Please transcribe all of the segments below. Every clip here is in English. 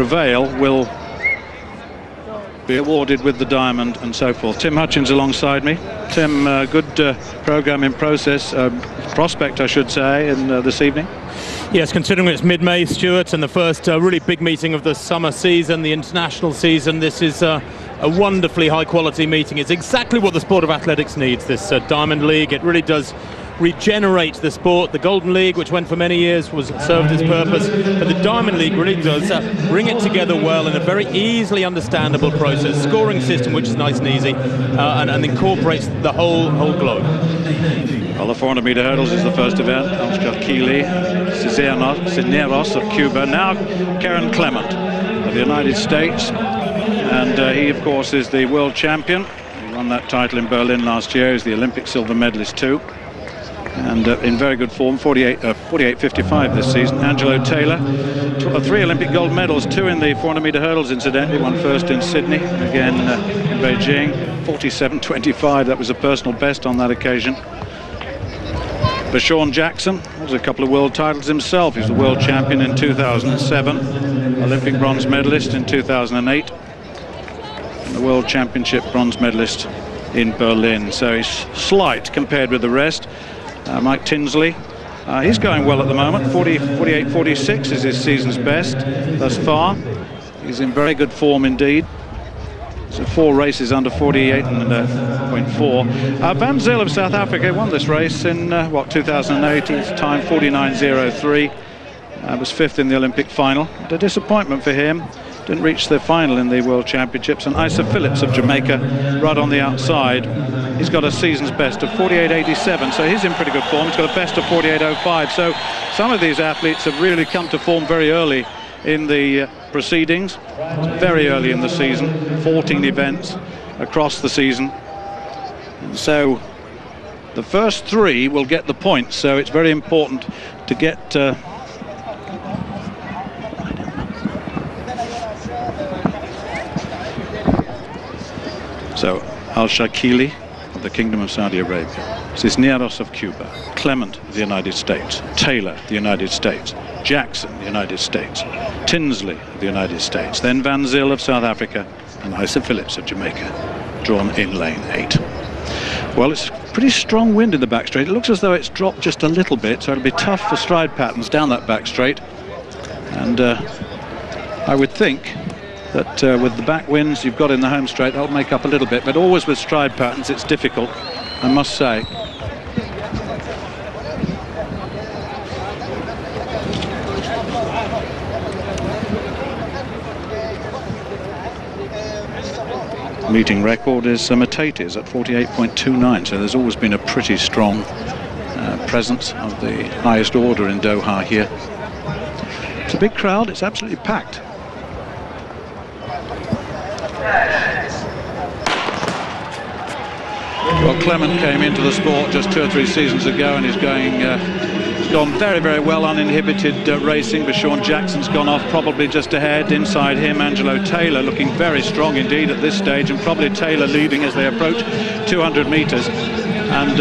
prevail will be awarded with the diamond and so forth. Tim Hutchins alongside me. Tim, good programme in prospect I should say, in this evening. Yes, considering it's mid-May, Stuart, and the first really big meeting of the summer season, the international season, this is a wonderfully high-quality meeting. It's exactly what the sport of athletics needs, this Diamond League. It really does regenerate the sport. The Golden League, which went for many years, served its purpose, but the Diamond League really does bring it together well in a very easily understandable process, scoring system which is nice and easy, and incorporates the whole globe. Well, the 400-meter hurdles is the first event. Alshakili Cisneros of Cuba, now Karen Clement of the United States, and he of course is the world champion. He won that title in Berlin last year. He's the Olympic silver medalist too, and in very good form. 48.55 this season. Angelo Taylor, 3 Olympic gold medals, 2 in the 400-meter hurdles incidentally, one first in Sydney, again in Beijing. 47.25, that was a personal best on that occasion. Bashawn Jackson has a couple of world titles himself. He's the world champion in 2007, Olympic bronze medalist in 2008, and the world championship bronze medalist in Berlin. So he's slight compared with the rest. Mike Tinsley, he's going well at the moment. 48.46 is his season's best thus far. He's in very good form indeed. So 4 races under 48.4. Van Zyl of South Africa won this race in 2008. His time 49.03. Was 5th in the Olympic final. But a disappointment for him. Didn't reach the final in the World Championships. And Isa Phillips of Jamaica, right on the outside. He's got a season's best of 48.87. So he's in pretty good form. He's got a best of 48.05. So some of these athletes have really come to form very early in the proceedings. Very early in the season, 14 events across the season, and so the first 3 will get the points, so it's very important to get so Al-Shakili of the Kingdom of Saudi Arabia, Cisneros of Cuba, Clement of the United States, Taylor the United States, Jackson the United States, Tinsley of the United States, then Van Zyl of South Africa, and Isa Phillips of Jamaica, drawn in lane 8. Well, it's pretty strong wind in the back straight. It looks as though it's dropped just a little bit, so it'll be tough for stride patterns down that back straight. And I would think that with the back winds you've got in the home straight, that'll make up a little bit, but always with stride patterns it's difficult, I must say. Meeting record is Matati's at 48.29, so there's always been a pretty strong presence of the highest order in Doha here. It's a big crowd, it's absolutely packed. Well, Clement came into the sport just 2 or 3 seasons ago, and he's gone very, very well uninhibited racing. Bashawn Jackson's gone off probably just ahead. Inside him, Angelo Taylor looking very strong indeed at this stage, and probably Taylor leading as they approach 200 metres. And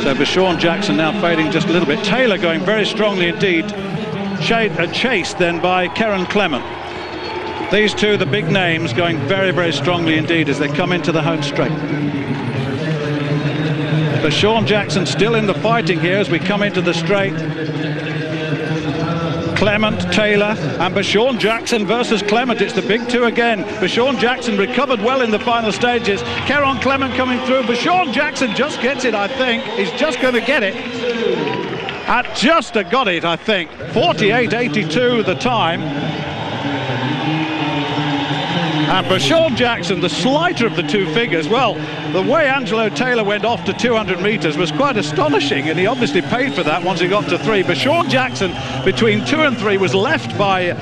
so Bashawn Jackson now fading just a little bit. Taylor going very strongly indeed, chased then by Karen Clement. These two, the big names, going very, very strongly indeed as they come into the home straight. Bashawn Jackson still in the fighting here as we come into the straight. Clement, Taylor, and Bashawn Jackson versus Clement. It's the big two again. Bashawn Jackson recovered well in the final stages. Karen Clement coming through. Bashawn Jackson just gets it, I think. He's just going to get it. Just got it, I think. 48.82 the time. And Bashawn Jackson, the slighter of the 2 figures, well, the way Angelo Taylor went off to 200 metres was quite astonishing, and he obviously paid for that once he got to 3. Bashawn Jackson, between 2 and 3, was left by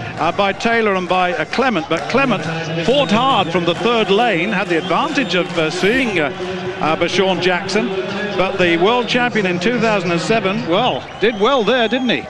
Taylor and by Clement, but Clement fought hard from the 3rd lane, had the advantage of seeing Bashawn Jackson, but the world champion in 2007, well, did well there, didn't he?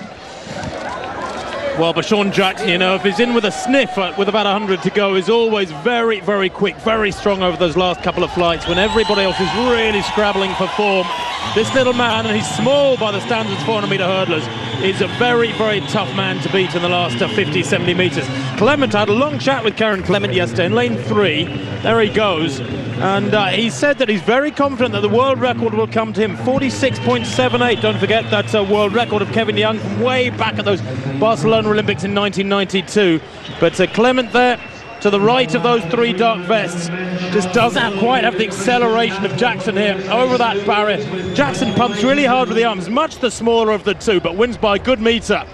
Well, but Sean Jackson, you know, if he's in with a sniff with about 100 to go, is always very, very quick, very strong over those last couple of flights when everybody else is really scrabbling for form. This little man, and he's small by the standards 400-metre hurdlers, is a very, very tough man to beat in the last 50, 70 metres. Clement had a long chat with Karen Clement yesterday in lane 3. There he goes. And he said that he's very confident that the world record will come to him, 46.78. Don't forget that's a world record of Kevin Young from way back at those Barcelona Olympics in 1992. But Clement there, to the right of those 3 dark vests, just doesn't quite have the acceleration of Jackson here over that barrier. Jackson pumps really hard with the arms, much the smaller of the two, but wins by a good metre.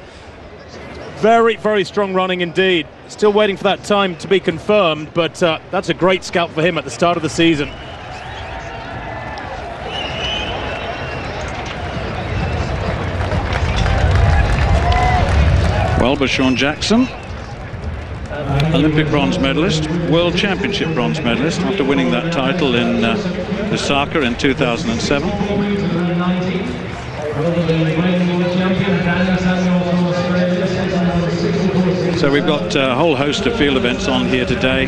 Very, very strong running indeed. Still waiting for that time to be confirmed, but that's a great scalp for him at the start of the season. Well, but Sean Jackson, Olympic bronze medalist, World Championship bronze medalist after winning that title in Osaka in 2007. So we've got a whole host of field events on here today.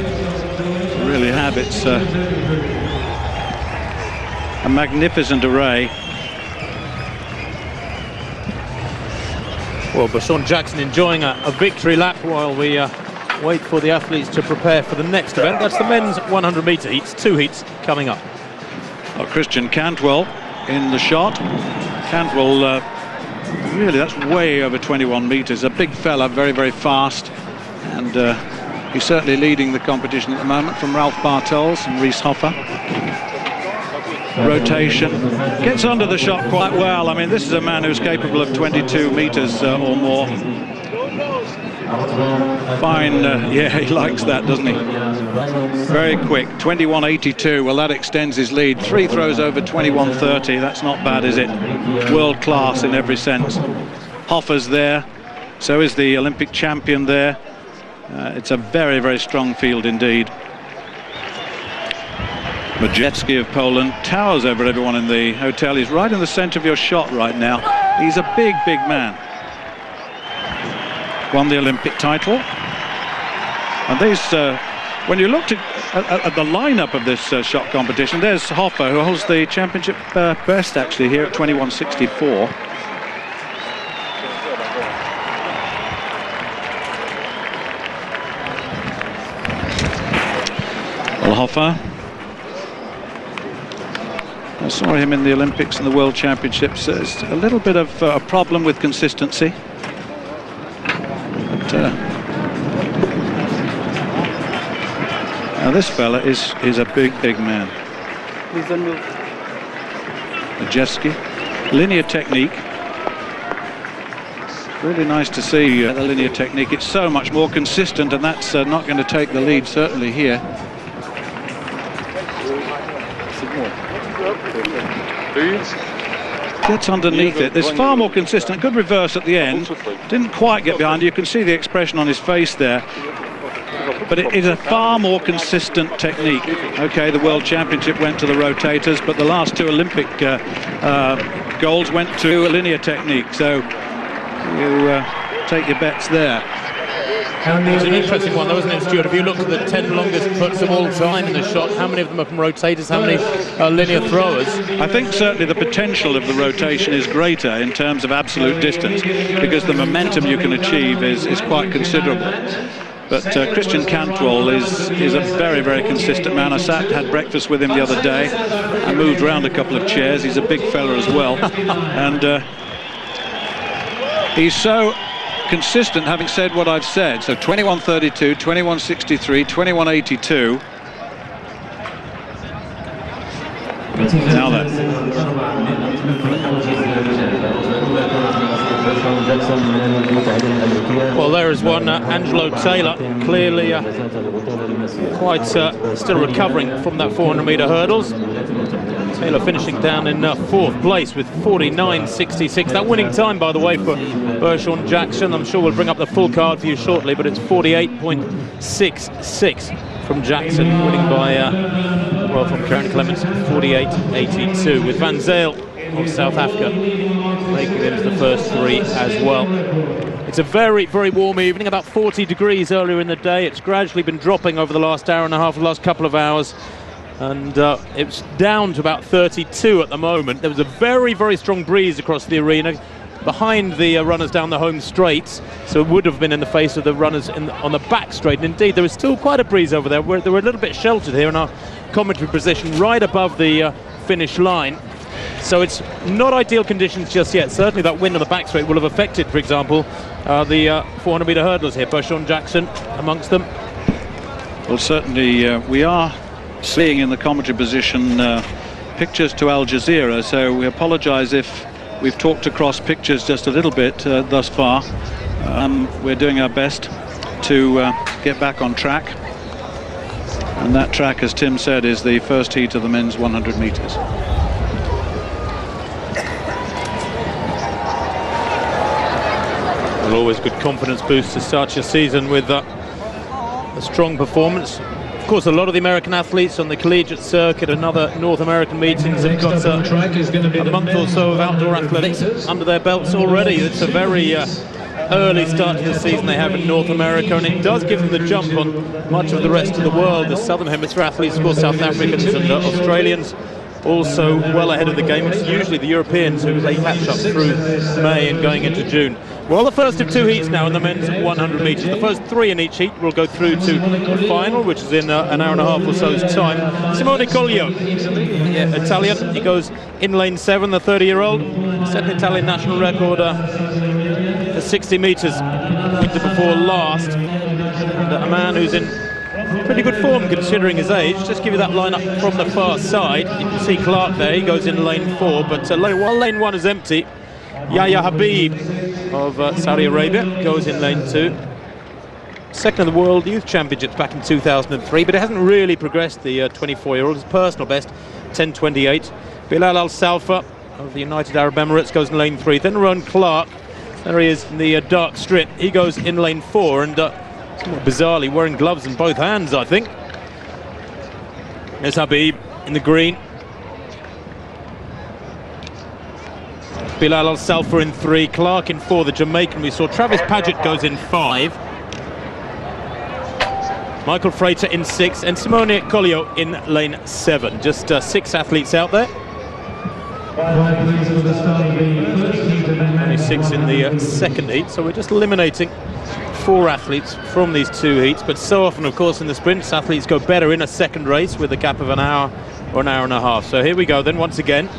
We really have. It's a magnificent array. Well, but Sean Jackson enjoying a victory lap while we wait for the athletes to prepare for the next event. That's the men's 100-metre heats, 2 heats coming up. Well, Christian Cantwell in the shot. Cantwell, really, that's way over 21 metres. A big fella, very, very fast. And he's certainly leading the competition at the moment from Ralph Bartels and Reese Hoffer. Rotation. Gets under the shot quite well. I mean, this is a man who's capable of 22 metres or more. Fine, yeah, he likes that, doesn't he? Very quick, 21.82. Well, that extends his lead. 3 throws over 21.30. That's not bad, is it? World class in every sense. Hoffer's there. So is the Olympic champion there. It's a very, very strong field indeed. Majewski of Poland towers over everyone in the hotel. He's right in the centre of your shot right now. He's a big, big man. Won the Olympic title. And these, when you looked at the lineup of this shot competition, there's Hoffer, who holds the championship best actually here at 21.64. Well, Hoffer, I saw him in the Olympics and the World Championships. There's a little bit of a problem with consistency. But, now this fella is a big, big man. Majewski, linear technique. Really nice to see the linear technique. It's so much more consistent, and that's not going to take the lead certainly here. Gets underneath it. There's far more consistent. Good reverse at the end. Didn't quite get behind. You can see the expression on his face there. But it is a far more consistent technique. Okay, the World Championship went to the rotators, but the last 2 Olympic golds went to a linear technique. So you take your bets there. It's an interesting one, though, isn't it, Stuart? If you look at the 10 longest puts of all time in the shot, how many of them are from rotators, how many are linear throwers? I think certainly the potential of the rotation is greater in terms of absolute distance, because the momentum you can achieve is quite considerable. But Christian Cantwell is a very, very consistent man. I had breakfast with him the other day. I moved around a couple of chairs. He's a big fella as well. And he's so consistent, having said what I've said. So 21.32, 21.63, 21.82. Now then. Well, there is one, Angelo Taylor, clearly quite still recovering from that 400-metre hurdles. Taylor finishing down in 4th place with 49.66. That winning time, by the way, for Sean Jackson. I'm sure we'll bring up the full card for you shortly, but it's 48.66 from Jackson, winning by, well, from Karen Clements, 48.82, with Van Zyl of South Africa, making it into the first 3 as well. It's a very, very warm evening, about 40 degrees earlier in the day. It's gradually been dropping over the last hour and a half, the last couple of hours, and it's down to about 32 at the moment. There was a very, very strong breeze across the arena behind the runners down the home straight, so it would have been in the face of the runners on the back straight. And indeed, there is still quite a breeze over there. They were a little bit sheltered here in our commentary position, right above the finish line. So it's not ideal conditions just yet. Certainly that wind on the back straight will have affected, for example, the 400-metre hurdlers here. Bershon Jackson amongst them. Well, certainly we are seeing in the commentary position pictures to Al Jazeera, so we apologise if we've talked across pictures just a little bit thus far. We're doing our best to get back on track. And that track, as Tim said, is the first heat of the men's 100 metres. Well, always good confidence boost to start your season with a strong performance. Of course, a lot of the American athletes on the collegiate circuit and other North American meetings have got a month or so of outdoor athletics under their belts already. It's a very early start to the season they have in North America, and it does give them the jump on much of the rest of the world. The Southern Hemisphere athletes, of course, South Africans and Australians, also well ahead of the game. It's usually the Europeans who they catch up through May and going into June. Well, the first of 2 heats now in the men's 100 metres. The first 3 in each heat will go through to the final, which is in an hour and a half or so's time. Simone Collio, Italian, he goes in lane 7, the 30-year-old. Set an Italian national record for 60 metres winter before last. And a man who's in pretty good form considering his age. Just give you that line up from the far side. You can see Clark there, he goes in lane 4, but while lane 1 is empty, Yahya Habib of Saudi Arabia goes in lane 2. Second of the World Youth Championships back in 2003, but it hasn't really progressed, the 24-year-old. His personal best, 10:28. Bilal Al-Salfa of the United Arab Emirates goes in lane 3. Then Ron Clark, there he is in the dark strip, he goes in lane 4, and somewhat bizarrely wearing gloves in both hands, I think. There's Habib in the green. Bilal Al-Salfa in 3, Clark in 4, the Jamaican we saw. Travis Paget goes in 5. Michael Frater in 6, and Simone Collio in lane 7. Just 6 athletes out there. Only 6 in the second heat, so we're just eliminating 4 athletes from these 2 heats. But so often, of course, in the sprints, athletes go better in a second race with a gap of an hour or an hour and a half. So here we go then once again.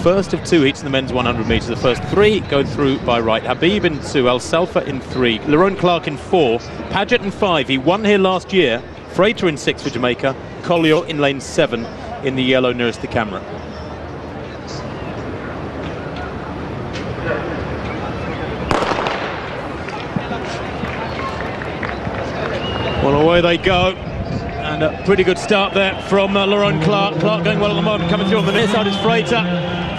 First of 2 heats in the men's 100 metres. The first 3 go through by right. Habib in 2, Al-Salfa in 3, Lerone Clark in 4, Paget in 5. He won here last year. Frater in 6 for Jamaica. Collio in lane 7 in the yellow nearest the camera. Well, away they go. And a pretty good start there from Lerone Clark. Clark going well at the moment, coming through on the near side is Frater.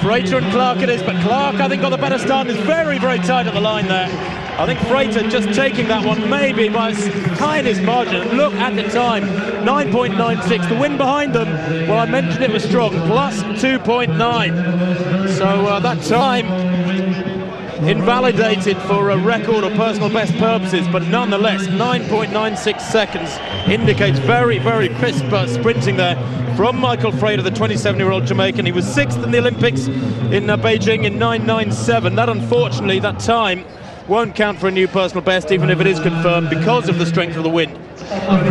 Frater and Clark it is, but Clark, I think, got the better start and is very, very tight at the line there. I think Frater just taking that one maybe by the tiniest margin. Look at the time, 9.96. The wind behind them, well, I mentioned it was strong, plus 2.9. So that time invalidated for a record or personal best purposes, but nonetheless 9.96 seconds indicates very, very crisp sprinting there from Michael Frater, the 27-year-old Jamaican. He was 6th in the Olympics in Beijing in 9.97. That, unfortunately, that time won't count for a new personal best, even if it is confirmed, because of the strength of the wind.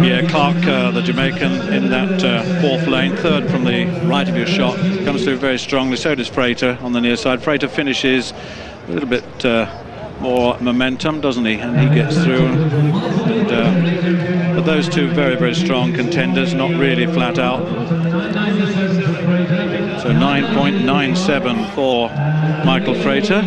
Yeah, Clark, the Jamaican, in that 4th lane, 3rd from the right of your shot, comes through very strongly. So does Frater on the near side. Frater finishes a little bit more momentum, doesn't he? And he gets through. But those 2 very, very strong contenders, not really flat out. So 9.97 for Michael Frater.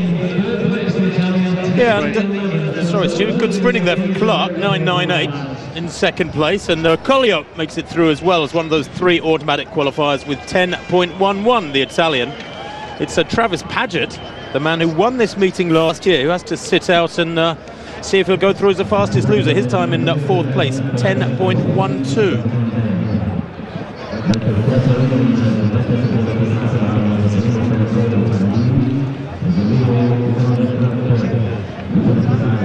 Yeah, and sorry, Stu, good sprinting there from Clark, 9.98 in second place, and Collio makes it through as well as one of those 3 automatic qualifiers with 10.11, the Italian. It's Travis Paget, the man who won this meeting last year, who has to sit out and see if he'll go through as the fastest loser. His time in 4th place, 10.12.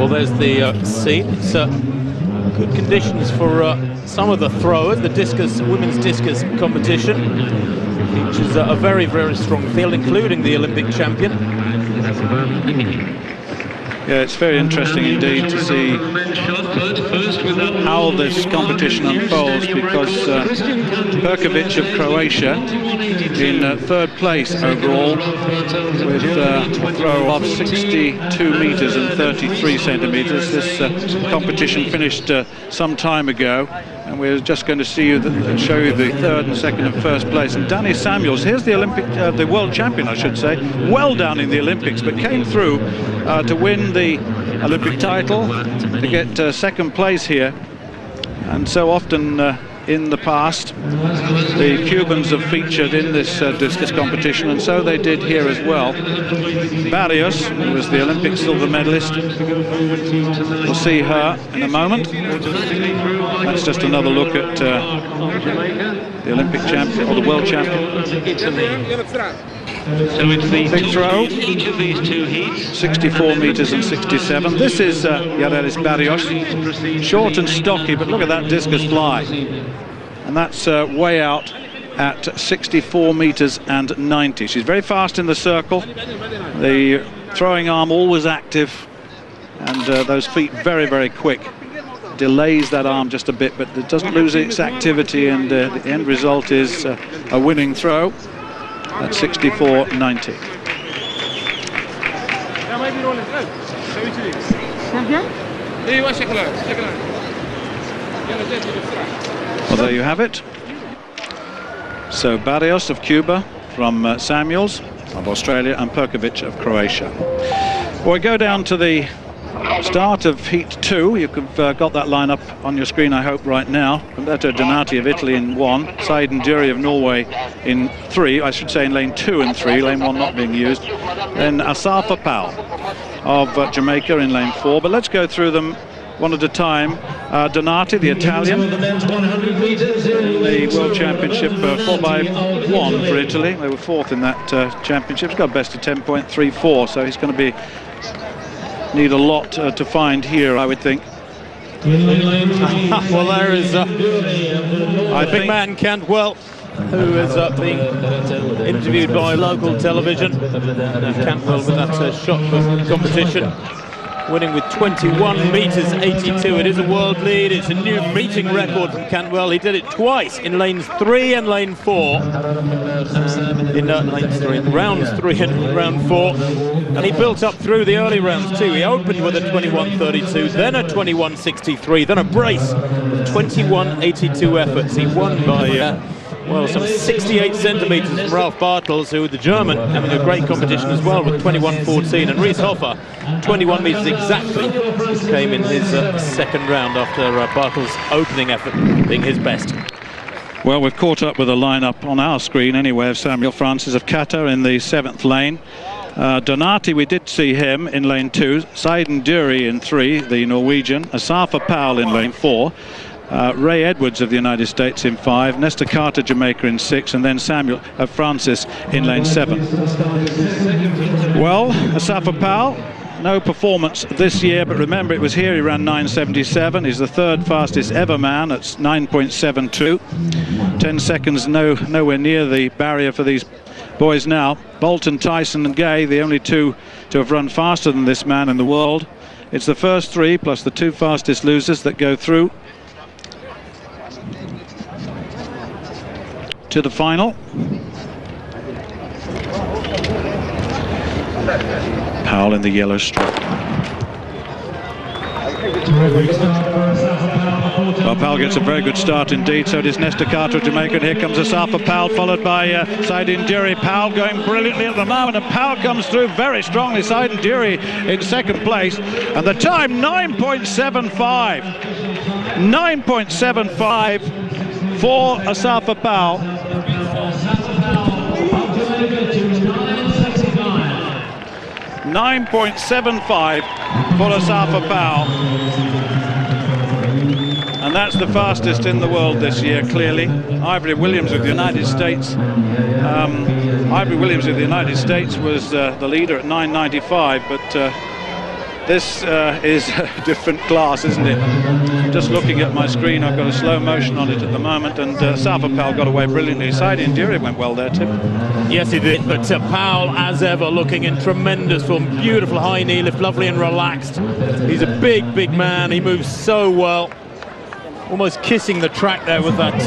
Well, there's the scene. It's good conditions for some of the throwers. The discus, women's discus competition features a very, very strong field, including the Olympic champion. Yeah, it's very interesting indeed to see how this competition unfolds, because Perkovic of Croatia in third place overall with a throw of 62 meters and 33 centimeters. This competition finished some time ago, and we're just going to show you the third and second and first place. And Danny Samuels, here's the the world champion, I should say, well down in the Olympics, but came through to win the Olympic title, to get second place here. And so often in the past, the Cubans have featured in this discus competition, and so they did here as well. Barrios, who was the Olympic silver medalist, we'll see her in a moment. That's just another look at the Olympic champion, or the world champion. So it's the big throw, each of these two heats, 64 meters and 67. This is Yarelis Barrios, short and stocky, but look at that discus fly. And that's way out at 64 meters and 90. She's very fast in the circle, the throwing arm always active, and those feet very, very quick. Delays that arm just a bit, but it doesn't lose its activity, and the end result is a winning throw at 64.90. Well, there you have it. So Barrios of Cuba, from Samuels of Australia, and Perkovic of Croatia. Well, we go down to the start of Heat 2. You've got that lineup on your screen, I hope, right now. Roberto Donati of Italy in 1, Saiden Duri of Norway in 3, I should say in lane 2 and 3, lane 1 not being used. Then Asafa Powell of Jamaica in lane 4. But let's go through them one at a time. Donati, the Italian, the World Championship 4x1 for Italy. They were 4th in that championship. He's got best of 10.34, so he's going to need a lot to find here, I would think. Well, there is I think man Cantwell, who is being interviewed by local television. Cantwell with that shot for competition, winning with 21 meters 82. It is a world lead. It's a new meeting record from Cantwell. He did it twice in lanes 3 and lane 4. In lanes 3, in rounds 3 and round 4. And he built up through the early rounds too. He opened with a 21.32, then a 21.63, then a brace of 21.82 efforts. He won by well, some 68 centimeters from Ralph Bartels, who, the German, having a great competition as well with 21.14, and Reese Hoffer 21 meters exactly, came in his second round after Bartels' opening effort being his best. Well, we've caught up with a lineup on our screen anyway of Samuel Francis of Qatar in the 7th lane. Donati, we did see him in lane 2, Saiden Duri in 3, the Norwegian, Asafa Powell in lane 4, Ray Edwards of the United States in 5, Nestor Carter, Jamaica in 6, and then Samuel Francis in lane 7. Well, Asafa Powell, no performance this year, but remember it was here he ran 9.77. He's the 3rd fastest ever man at 9.72. 10 seconds nowhere near the barrier for these boys now. Bolton, Tyson and Gay, the only two to have run faster than this man in the world. It's the first 3 plus the 2 fastest losers that go through to the final. Powell in the yellow strip. Well, Powell gets a very good start indeed, so does Nestor Carter of Jamaica, and here comes Asafa Powell, followed by Saiden Duri. Powell going brilliantly at the moment, and Powell comes through very strongly. Saiden Duri in 2nd place, and the time 9.75. 9.75 for Asafa Powell. 9.75 for Asafa Powell. And that's the fastest in the world this year, clearly. Ivory Williams of the United States. Ivory Williams of the United States was the leader at 9.95, but This is a different class, isn't it? Just looking at my screen, I've got a slow motion on it at the moment, and Powell got away brilliantly. Saidi Indiri went well there, Tim. Yes, he did, but Powell, as ever, looking in tremendous form. Beautiful high knee lift, lovely and relaxed. He's a big, big man. He moves so well. Almost kissing the track there with that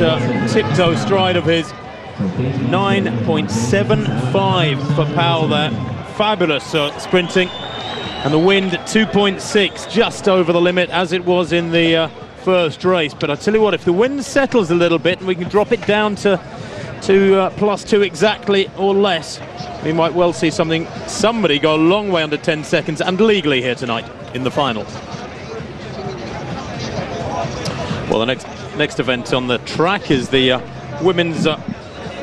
tiptoe stride of his. 9.75 for Powell there. Fabulous sprinting. And the wind at 2.6, just over the limit as it was in the first race. But I tell you what, if the wind settles a little bit and we can drop it down to +2 exactly or less, we might well see somebody go a long way under 10 seconds and legally here tonight in the final. Well, the next event on the track is the women's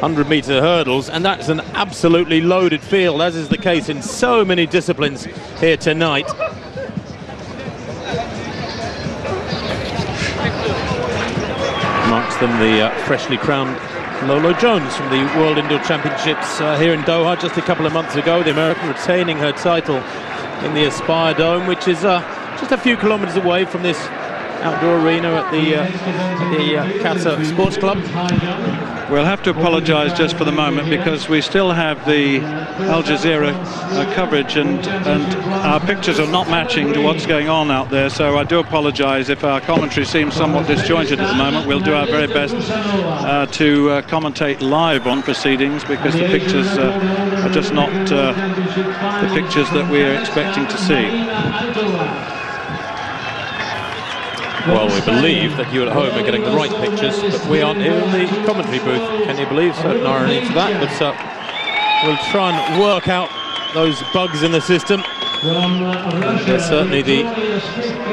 100-meter hurdles, and that's an absolutely loaded field, as is the case in so many disciplines here tonight. Amongst them the freshly crowned Lolo Jones from the World Indoor Championships here in Doha just a couple of months ago. The American retaining her title in the Aspire Dome, which is just a few kilometers away from this outdoor arena at the Qatar Sports Club. We'll have to apologise just for the moment because we still have the Al Jazeera coverage, and our pictures are not matching to what's going on out there, so I do apologise if our commentary seems somewhat disjointed at the moment. We'll do our very best to commentate live on proceedings, because the pictures are just not the pictures that we're expecting to see. Well, we believe that you at home are getting the right pictures, but we aren't here in the commentary booth. Can you believe? Certain irony to that, but we'll try and work out those bugs in the system. Certainly the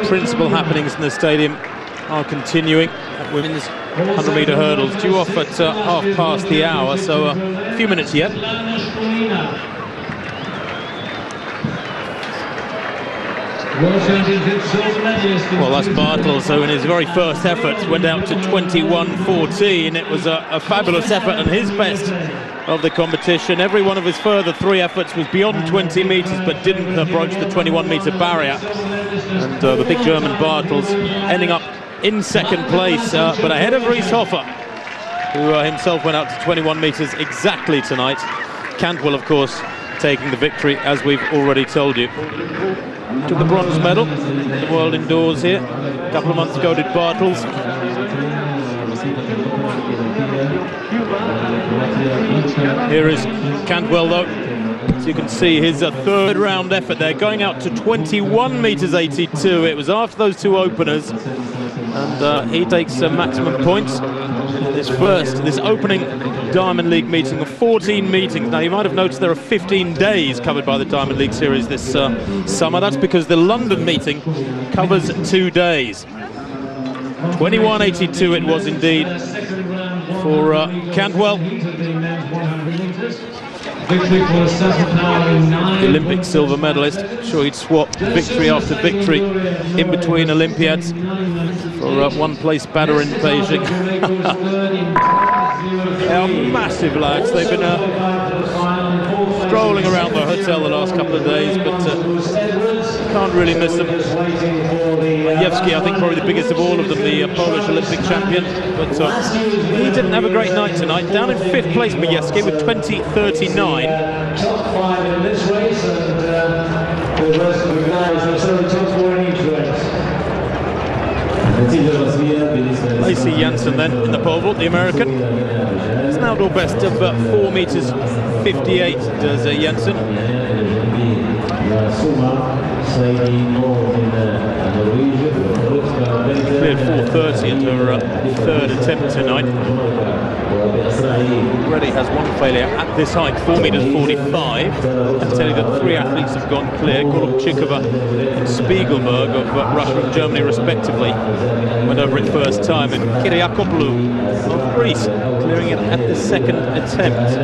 principal happenings in the stadium are continuing at women's 100-meter hurdles, due off at half past the hour, so a few minutes yet. Well, that's Bartels, who in his very first effort went out to 21.14. It was a fabulous effort and his best of the competition. Every one of his further 3 efforts was beyond 20 metres, but didn't approach the 21-metre barrier. And the big German Bartels ending up in second place, but ahead of Rieshofer, who himself went out to 21 metres exactly tonight. Cantwell, of course, taking the victory, as we've already told you. Took the bronze medal in the World Indoors here a couple of months ago, did Bartels. Here is Cantwell, though. So you can see his third round effort there, going out to 21 metres 82. It was after those 2 openers, and he takes maximum points. This opening Diamond League meeting of 14 meetings. Now, you might have noticed there are 15 days covered by the Diamond League Series this summer. That's because the London meeting covers 2 days. 21.82 it was indeed for Cantwell. The Olympic silver medalist. Sure, he'd swap victory after victory in between Olympiads for one place batter in Beijing. They are massive lads. They've been strolling around the hotel the last couple of days, but can't really miss them. Majewski, I think, probably the biggest of all of them, the Polish Olympic champion, but he didn't have a great night tonight. Down in 5th place, Majewski, with 20.39. Lacey Janssen then in the pole vault, the American. It's an outdoor best of 4 metres 58 does Janssen. Cleared 4.30 at her 3rd attempt tonight. Already has 1 failure at this height, 4 metres 45. I can tell you that 3 athletes have gone clear. Gorobchikova and Spiegelberg of Russia and Germany respectively went over it first time, and Kyriakopoulou of Greece clearing it at the 2nd attempt.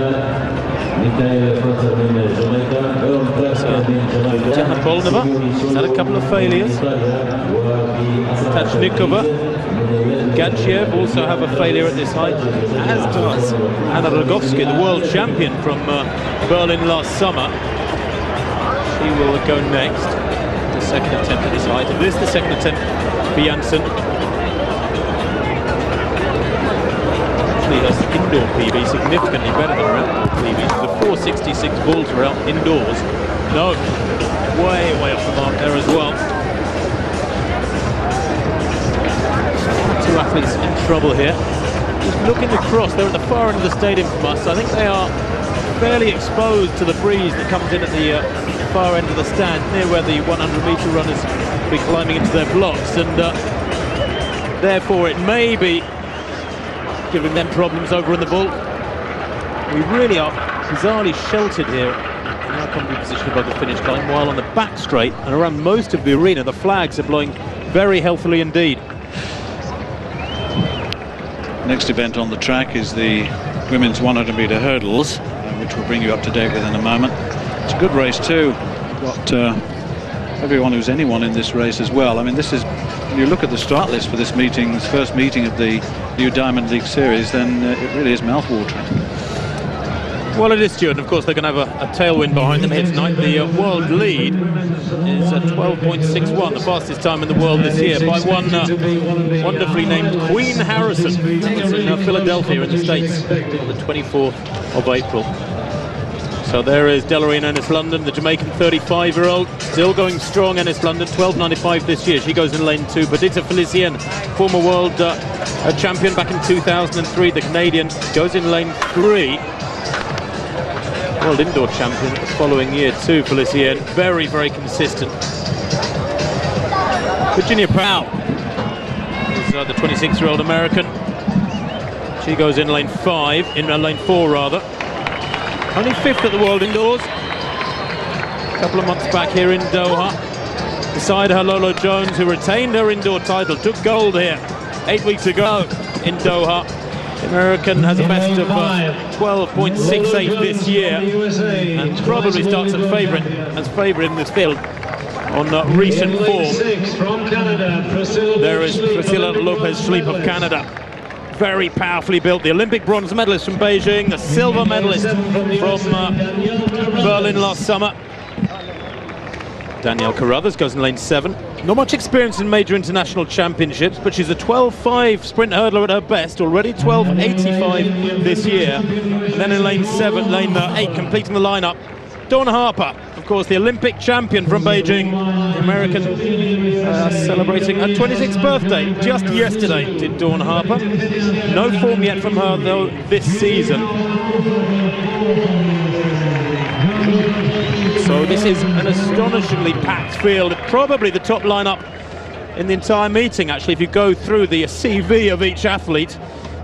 Jana Polnova has had a couple of failures. Tachnikova, Gadchiev also have a failure at this height, as does Anna Rogovski, the world champion from Berlin last summer. She will go next. the second attempt at this height. And this is the second attempt for Janssen. Actually, has indoor PB significantly better than her outdoor PB. The 466 balls were out indoors. No, way off the mark there as well. Two athletes in trouble here. Just looking across, they're at the far end of the stadium from us. I think they are fairly exposed to the breeze that comes in at the far end of the stand, near where the 100-metre runners will be climbing into their blocks, and therefore it may be giving them problems over in the bull. We really are bizarrely sheltered here in our comfy position above the finish line, while on the back straight and around most of the arena the flags are blowing very healthily indeed. Next event on the track is the women's 100-metre hurdles, which we'll bring you up to date with in a moment. It's a good race too. Got everyone who's anyone in this race as well. I mean, this is, when you look at the start list for this meeting, this first meeting of the new Diamond League Series, then it really is mouthwatering. Well, it is, Stuart, and of course they're going to have a tailwind behind them here tonight. The world lead is at 12.61, the fastest time in the world this year, by one wonderfully named Queen Harrison. It's in Philadelphia in the States on the 24th of April. So there is Delarine Ennis London, the Jamaican 35-year-old, still going strong. Ennis London, 12.95 this year. She goes in lane 2. Perdita Felicien, former world champion back in 2003, the Canadian, goes in lane 3. World indoor champion the following year too, Felicien. Very consistent. Virginia Powell is the 26-year-old American. She goes in lane 5, lane 4 rather. Only 5th at the World Indoors. A couple of months back here in Doha. Beside her, Lolo Jones, who retained her indoor title, took gold here 8 weeks ago in Doha. The American has a best of 12.68 this year, and probably starts as favourite in this field on recent form. There is Priscilla Lopez-Schleep of Canada. Very powerfully built, the Olympic bronze medalist from Beijing, the silver medalist from Berlin last summer. Danielle Carruthers goes in lane 7. Not much experience in major international championships, but she's a 12.5 sprint hurdler at her best, already 12.85 this year. And then in lane 8, completing the lineup, Dawn Harper, of course, the Olympic champion from Beijing, the American, celebrating her 26th birthday just yesterday, did Dawn Harper. No form yet from her, though, this season. So this is an astonishingly packed field, probably the top lineup in the entire meeting, actually, if you go through the CV of each athlete.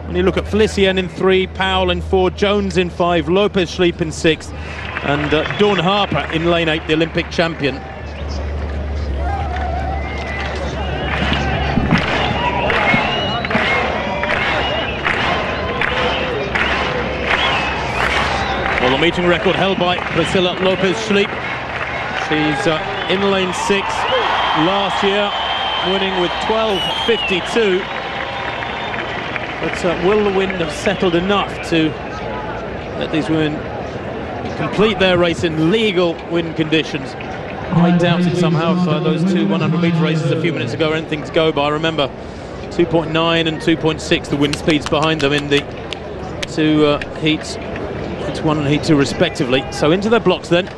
When you look at Felicien in 3, Powell in 4, Jones in 5, Lopez-Schleep in 6, and Dawn Harper in lane 8, the Olympic champion. Well, the meeting record held by Priscilla Lopez-Schleep. She's in lane 6 last year, winning with 12.52. But will the wind have settled enough to let these women complete their race in legal wind conditions? I doubt it somehow. For those two 100-metre races a few minutes ago, anything to go by. Remember, 2.9 and 2.6, the wind speeds behind them in the two heats. Heat 1 and Heat 2 respectively. So into their blocks then.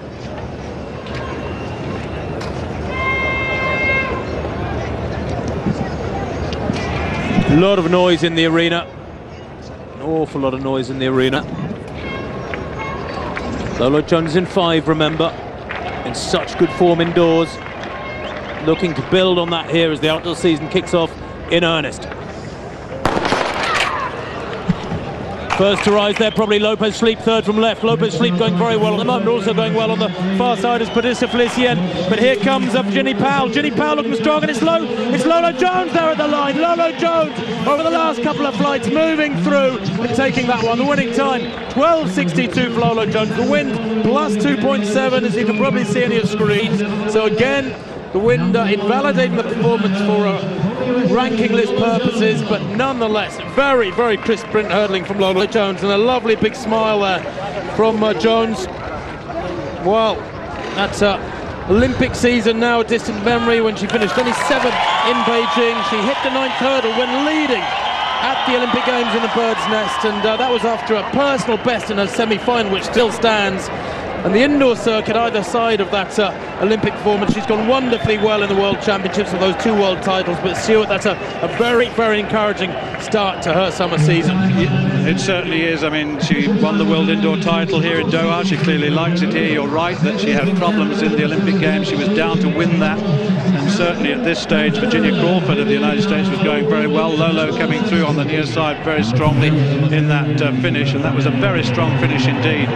A lot of noise in the arena. An awful lot of noise in the arena. Lolo Jones in 5, remember. In such good form indoors. Looking to build on that here as the outdoor season kicks off in earnest. First to rise there, probably Lopez-Schleep, third from left. Lopez-Schleep going very well at the moment, also going well on the far side as Perdita Felicien. But here comes Ginny Powell. Ginny Powell looking strong, and it's Lolo Jones there at the line. Lolo Jones over the last couple of flights, moving through and taking that one. The winning time, 12.62 for Lolo Jones. The wind plus 2.7, as you can probably see on your screens. So again, the wind invalidating the performance for ranking list purposes, but nonetheless very crisp sprint hurdling from Lolo Jones, and a lovely big smile there from Jones. Well, that's Olympic season now a distant memory when she finished only 7th in Beijing. She hit the 9th hurdle when leading at the Olympic Games in the Bird's Nest, and that was after a personal best in her semi-final, which still stands. And the indoor circuit either side of that Olympic performance, she's gone wonderfully well in the World Championships with those 2 world titles. But Stuart, that's a very, very encouraging start to her summer season. It certainly is. I mean, she won the world indoor title here in Doha. She clearly likes it here. You're right that she had problems in the Olympic Games. She was down to win that. And certainly at this stage, Virginia Crawford of the United States was going very well. Lolo coming through on the near side very strongly in that finish. And that was a very strong finish indeed.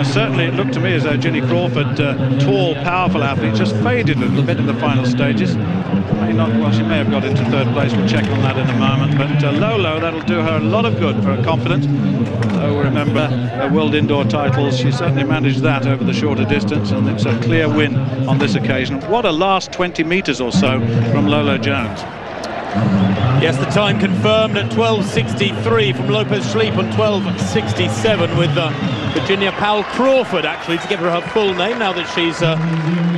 Certainly it looked to me as though Ginny Crawford, tall, powerful athlete, just faded a little bit in the final stages. She may have got into 3rd place. We'll check on that in a moment. But Lolo, that'll do her a lot of good for her confidence. Remember, her world indoor titles, she certainly managed that over the shorter distance, and it's a clear win on this occasion. What a last 20 metres or so from Lolo Jones. Yes, the time confirmed at 12:63 from Lopez Schleep on 12:67 with Virginia Powell Crawford, actually, to give her her full name now that she's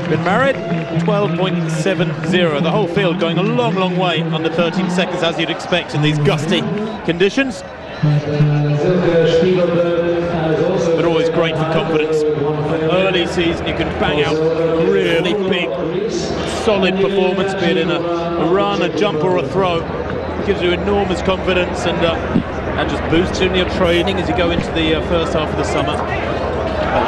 been married. 12.70. The whole field going a long, long way under 13 seconds, as you'd expect in these gusty conditions. But always great for confidence. Early season, you can bang out a really big, solid performance, be it in a run, a jump or a throw. It gives you enormous confidence, and just boosts you in your training as you go into the first half of the summer.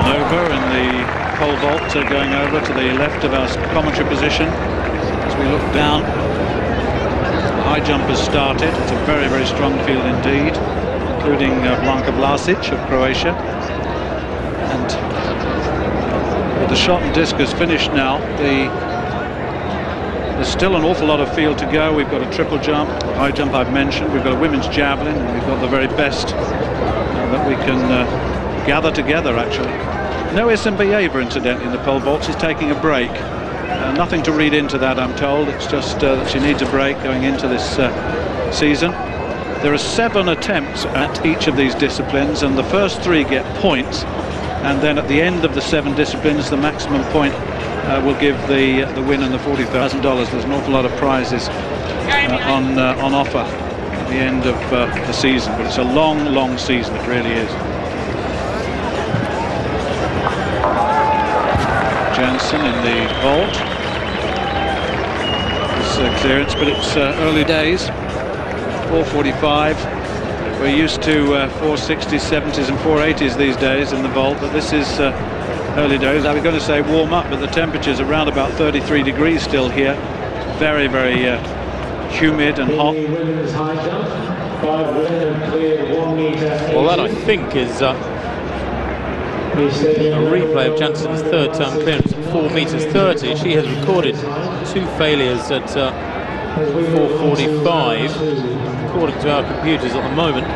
Nova in the pole vault going over to the left of our commentary position. As we look down, the high jump has started. It's a very, very strong field indeed, including Blanka Vlasic of Croatia. And with the shot and discus finished now, there's still an awful lot of field to go. We've got a triple jump, high jump I've mentioned. We've got a women's javelin, and we've got the very best that we can gather together, actually. No Isimbayeva, incidentally, in the pole vault. She's taking a break. Nothing to read into that, I'm told. It's just that she needs a break going into this season. There are 7 attempts at each of these disciplines, and the first 3 get points. And then at the end of the 7 disciplines, the maximum point will give the win and the $40,000. There's an awful lot of prizes on offer at the end of the season, but it's a long, long season. It really is. Jansen in the vault. It's clearance, but it's early days. 4:45. We're used to 460s, 70s and 480s these days in the vault, but this is early days. I was going to say warm up, but the temperature's around about 33 degrees still here. Very, very humid and hot. Well, that I think is a replay of Jansen's 3rd term clearance at 4.30 meters. She has recorded 2 failures at 4:45, according to our computers at the moment.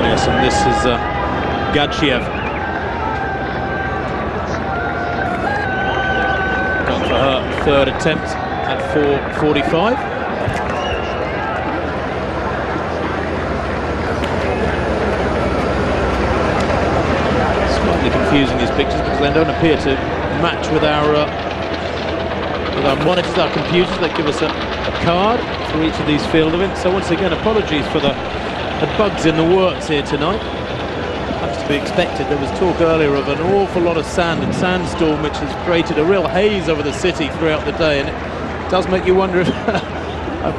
Yes, and this is Gadchiev. Going for her 3rd attempt at 4:45. Slightly confusing, these pictures, because they don't appear to match with our monitors, our computers. They give us a card for each of these field events. So once again, apologies for the bugs in the works here tonight. That's to be expected. There was talk earlier of an awful lot of sand and sandstorm, which has created a real haze over the city throughout the day, and it does make you wonder if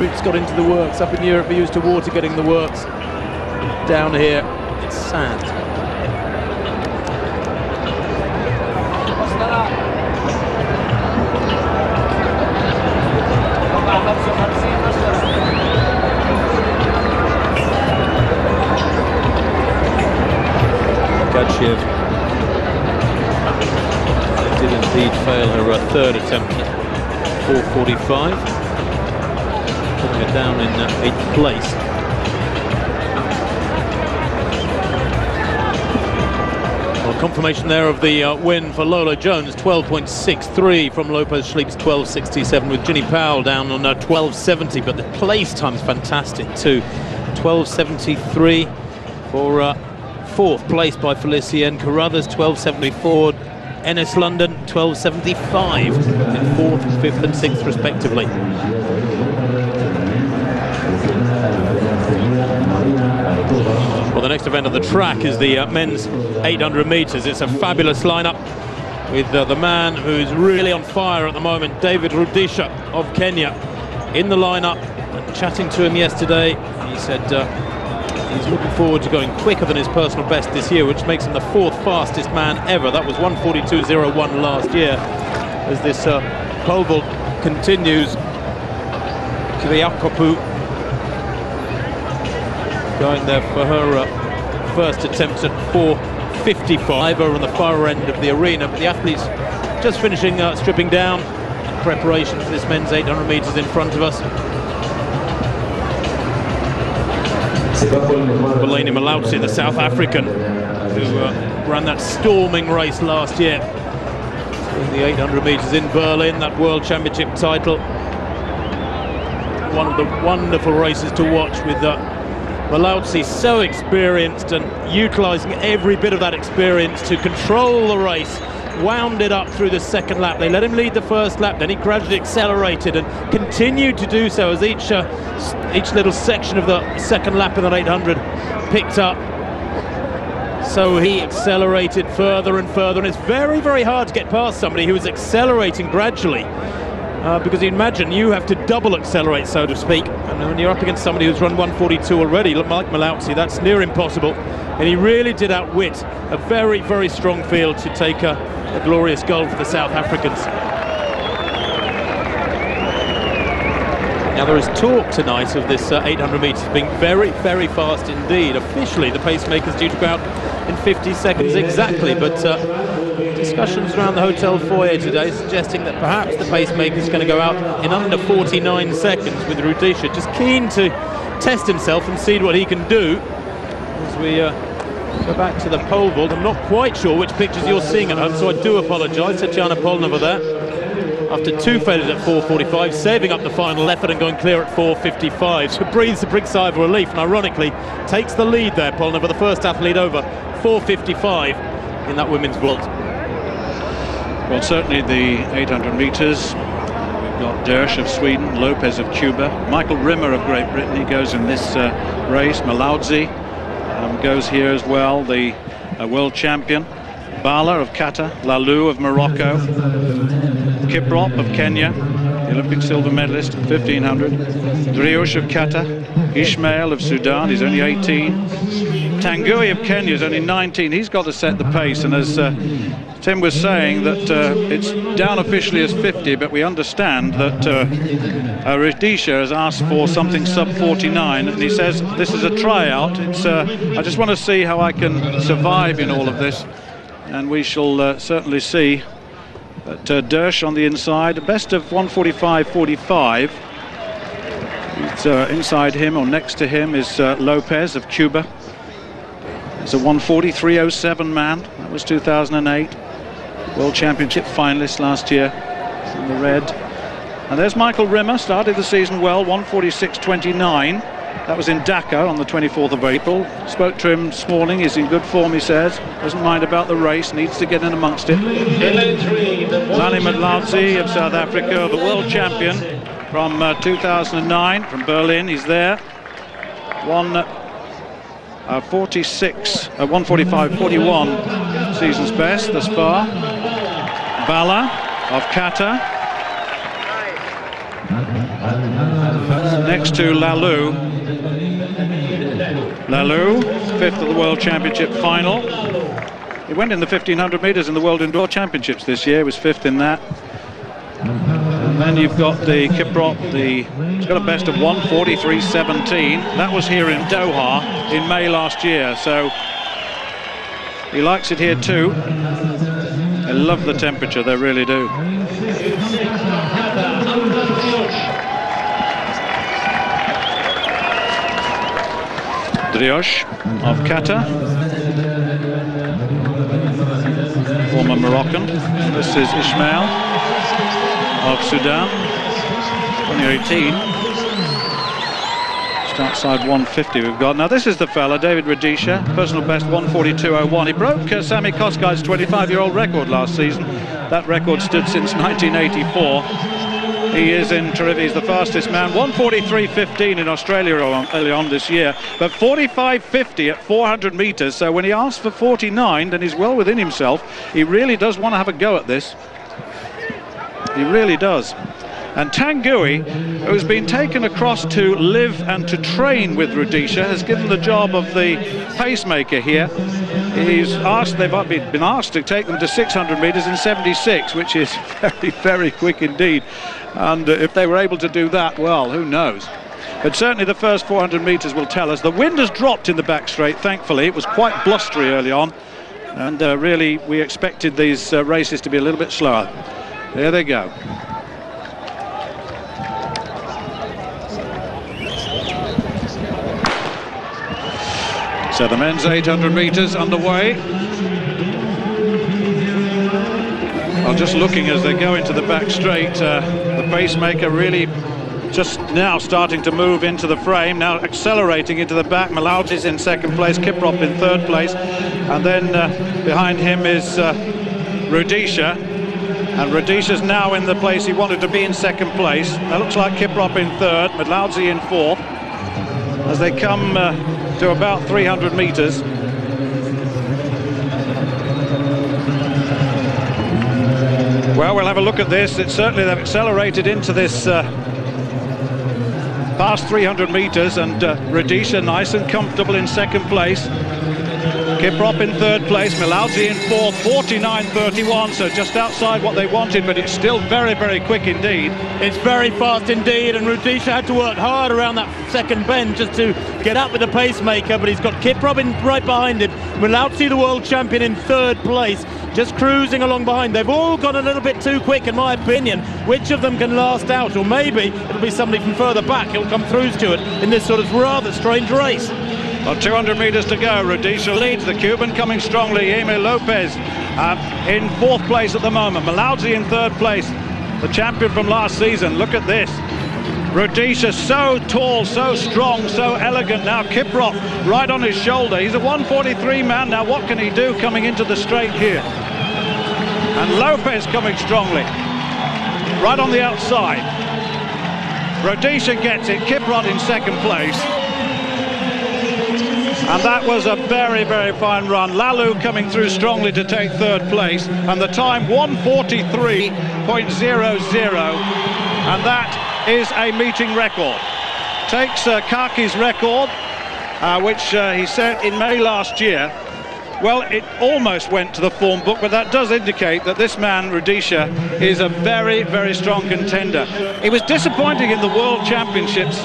it's got into the works. Up in Europe, we're used to water getting the works. Down here, it's sand. Gadchiev did indeed fail her 3rd attempt at 4:45, putting her down in 8th place. Well, confirmation there of the win for Lolo Jones, 12.63 from Lopez Schleep's 12.67, with Ginny Powell down on 12.70, but the place time's fantastic too. 12.73 for fourth place by Felicien Carruthers, 12.74. Enes London, 12.75 in fourth, fifth and sixth respectively. Well, the next event on the track is the men's 800 metres. It's a fabulous lineup with the man who's really on fire at the moment, David Rudisha of Kenya, in the lineup. And chatting to him yesterday, he said he's looking forward to going quicker than his personal best this year, which makes him the fourth fastest man ever. That was 1:42.01 last year. As this pole vault continues, Kiriakopu going there for her first attempt at 4:55 over on the far end of the arena. But the athletes just finishing stripping down in preparation for this men's 800 metres in front of us. Beleni Malautsi, the South African, who ran that storming race last year in the 800 metres in Berlin, that World Championship title. One of the wonderful races to watch, with Malautsi so experienced and utilising every bit of that experience to control the race. Wound it up through the second lap. They let him lead the first lap, then he gradually accelerated and continued to do so as each little section of the second lap in that 800 picked up. So he accelerated further and further, and it's very, very hard to get past somebody who is accelerating gradually, because you imagine you have to double accelerate, so to speak, and when you're up against somebody who's run 1:42 already, like Malautsi, that's near impossible. And he really did outwit a very, very strong field to take a glorious goal for the South Africans. Now there is talk tonight of this 800 metres being very, very fast indeed. Officially, the pacemaker's due to go out in 50 seconds exactly, but discussions around the hotel foyer today suggesting that perhaps the pacemaker is going to go out in under 49 seconds, with Rudisha just keen to test himself and see what he can do. As we go back to the pole vault, I'm not quite sure which pictures you're seeing at home, so I do apologise. Tatjana Polnova there, after two failures at 4:45, saving up the final effort and going clear at 4:55. So breathes a big sigh of relief, and ironically takes the lead there, Polnova, the first athlete over 4:55 in that women's vault. Well, certainly the 800 metres. We've got Dersch of Sweden, Lopez of Cuba, Michael Rimmer of Great Britain. He goes in this race. Malautsi goes here as well, the world champion. Bala of Qatar, Lalou of Morocco, Kiprop of Kenya, the Olympic silver medalist, 1500. Driosh of Qatar, Ismail of Sudan, he's only 18. Tangui of Kenya is only 19. He's got to set the pace, and as Tim was saying, that it's down officially as 50, but we understand that Rudisha has asked for something sub 49, and he says this is a tryout. It's I just want to see how I can survive in all of this, and we shall certainly see. But Dersch on the inside, best of 1:45.45. Inside him or next to him is Lopez of Cuba. It's a 1:43.07 man. That was 2008 World Championship finalist last year in the red. And there's Michael Rimmer, started the season well, 1:46.29. That was in Dhaka on the 24th of April. Spoke to him this morning. He's in good form, he says. Doesn't mind about the race, needs to get in amongst it. Lani Malautsi of South Africa, the world champion from 2009 from Berlin. He's there. 1:45.41 season's best thus far. Bala of Qatar. Next to Lalou. Lalou, fifth of the World Championship final. He went in the 1500 metres in the World Indoor Championships this year. He was fifth in that. And then you've got the Kiprop, he's got a best of 1:43.17. That was here in Doha in May last year, so he likes it here too. They love the temperature, they really do. Driosh of Qatar, former Moroccan. This is Ismail of Sudan, 2018. Just outside 150 we've got. Now this is the fella, David Rudisha, personal best 142.01. He broke Sami Koskai's 25-year-old record last season. That record stood since 1984. He is in terrific. He's the fastest man. 143.15 in Australia early on this year, but 45.50 at 400 meters. So when he asks for 49, then he's well within himself. He really does want to have a go at this. He really does. And Tanguy, who's been taken across to live and to train with Rudisha, has given the job of the pacemaker here. They've been asked to take them to 600 meters in 76, which is very, very quick indeed. And if they were able to do that, well, who knows? But certainly the first 400 meters will tell us. The wind has dropped in the back straight, thankfully. It was quite blustery early on. And really, we expected these races to be a little bit slower. There they go. So the men's 800 meters underway. Well, just looking as they go into the back straight, the pacemaker really just now starting to move into the frame, now accelerating into the back. Malaudzi's in second place, Kiprop in third place, and then behind him is Rudisha, and Rudisha's now in the place he wanted to be in second place. That looks like Kiprop in third, Malaudzi in fourth, as they come to about 300 meters. Well, we'll have a look at this. It's certainly they've accelerated into this past 300 meters, and Rudisha nice and comfortable in second place. Kiprop in third place, Malaudzi in fourth, 49.31, so just outside what they wanted, but it's still very, very quick indeed. It's very fast indeed, and Rudisha had to work hard around that second bend just to get up with the pacemaker, but he's got Kiprop right behind him. Malaudzi, the world champion, in third place, just cruising along behind. They've all gone a little bit too quick, in my opinion. Which of them can last out? Or maybe it'll be somebody from further back who'll come through to it in this sort of rather strange race. Well, 200 meters to go. Rudisha leads. The Cuban coming strongly. Jaime Lopez in fourth place at the moment. Malaudzi in third place, the champion from last season. Look at this. Rudisha so tall, so strong, so elegant. Now Kiprop right on his shoulder. He's a 143 man. Now what can he do coming into the straight here? And Lopez coming strongly. Right on the outside. Rudisha gets it. Kiprop in second place. And that was a very, very fine run. Lalu coming through strongly to take third place, and the time 1:43.00, and that is a meeting record. Takes Kaki's record, which he set in May last year. Well, it almost went to the form book, but that does indicate that this man, Rudisha, is a very, very strong contender. It was disappointing in the World Championships.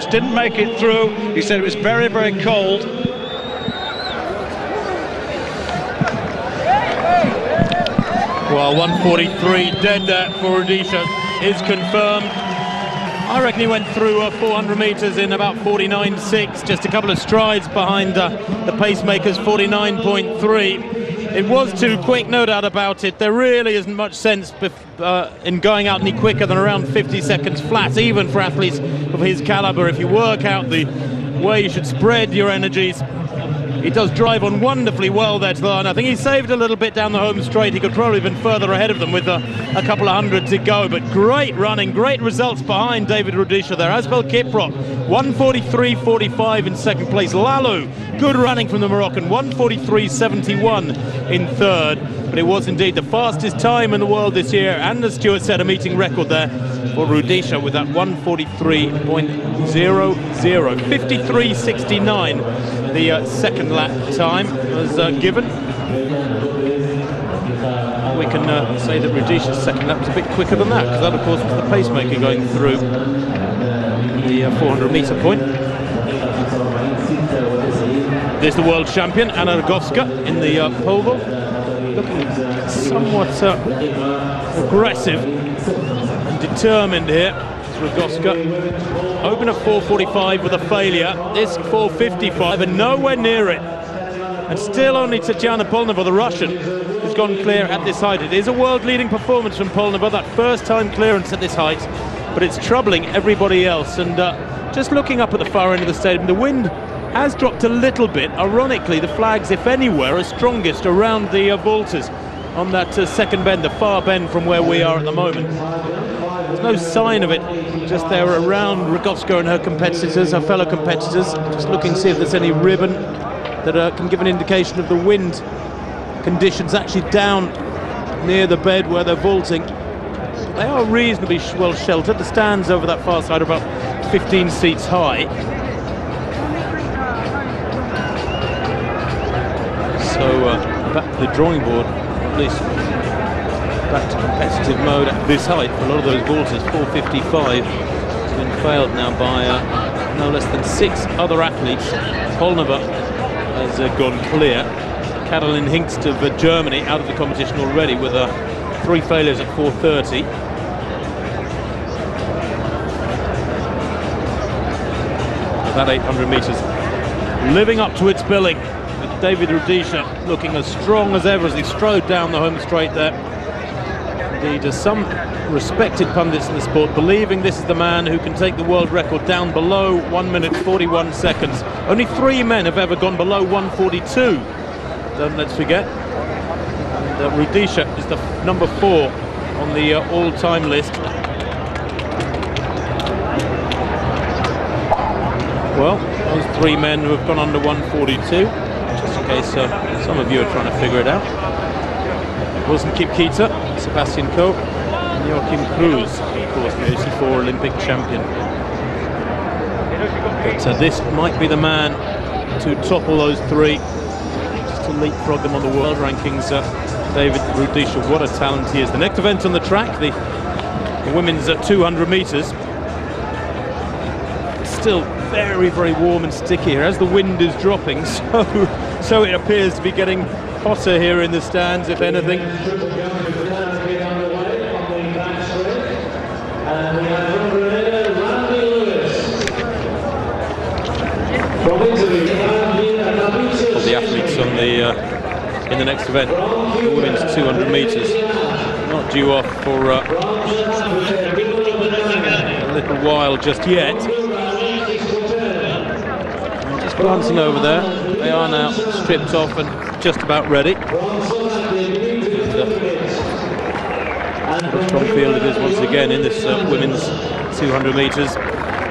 Didn't make it through. He said it was very, very cold. Well, 143 dead there for Rudisha is confirmed. I reckon he went through 400 meters in about 49.6, just a couple of strides behind the pacemaker's 49.3. It was too quick, no doubt about it. There really isn't much sense in going out any quicker than around 50 seconds flat, even for athletes of his caliber. If you work out the way you should spread your energies, he does drive on wonderfully well there to the line. I think he saved a little bit down the home straight. He could probably have been further ahead of them with a couple of hundred to go, but great running, great results behind David Rudisha there, as well Kiprop. 1:43.45 in second place. Lalu, good running from the Moroccan, 1:43.71 in third, but it was indeed the fastest time in the world this year, and as Stuart said, a meeting record there for Rudisha with that 1:43.00. 53.69 the second lap time was given. We can say that Rudisha's second lap was a bit quicker than that, because that of course was the pacemaker going through the 400 meter point. There's the world champion, Anna Rogowska, in the pole vault, looking somewhat aggressive and determined here. Rogowska open at 4:45 with a failure. This 4:55 and nowhere near it, and still only Tatiana Polnova, the Russian, who's gone clear at this height. It is a world leading performance from Polnova, that first time clearance at this height. but it's troubling everybody else. And just looking up at the far end of the stadium, the wind has dropped a little bit. Ironically, the flags, if anywhere, are strongest around the vaulters on that second bend, the far bend from where we are at the moment. There's no sign of it just there around Rogowska and her competitors, her fellow competitors. Just looking to see if there's any ribbon that can give an indication of the wind conditions actually down near the bed where they're vaulting. They are reasonably well sheltered. The stands over that far side are about 15 seats high. So back to the drawing board, at least back to competitive mode at this height. A lot of those vaulters, 4:55, has been failed now by no less than 6 other athletes. Holnova has gone clear. Katalin Hingst of Germany out of the competition already with 3 failures at 4:30. That 800 metres living up to its billing, with David Rudisha looking as strong as ever as he strode down the home straight there. Indeed, some respected pundits in the sport believing this is the man who can take the world record down below 1 minute 41 seconds. Only 3 men have ever gone below 1:42. Don't let's forget. And Rudisha is the number 4 on the all-time list. Well, those 3 men who have gone under 1:42, just in case some of you are trying to figure it out. It wasn't Kip Keita, Sebastian Coe, and Joachim Cruz, of course, the 84 Olympic champion. But this might be the man to topple those 3, just to leapfrog them on the world rankings. David Rudisha, what a talent he is. The next event on the track, the women's 200 metres. Still very, very warm and sticky here as the wind is dropping, so it appears to be getting hotter here in the stands, if anything. The athletes on the in the next event, the women's 200 metres, not due off for a little while just yet. Glancing over there, they are now stripped off and just about ready. And, a strong field it is once again in this women's 200 metres.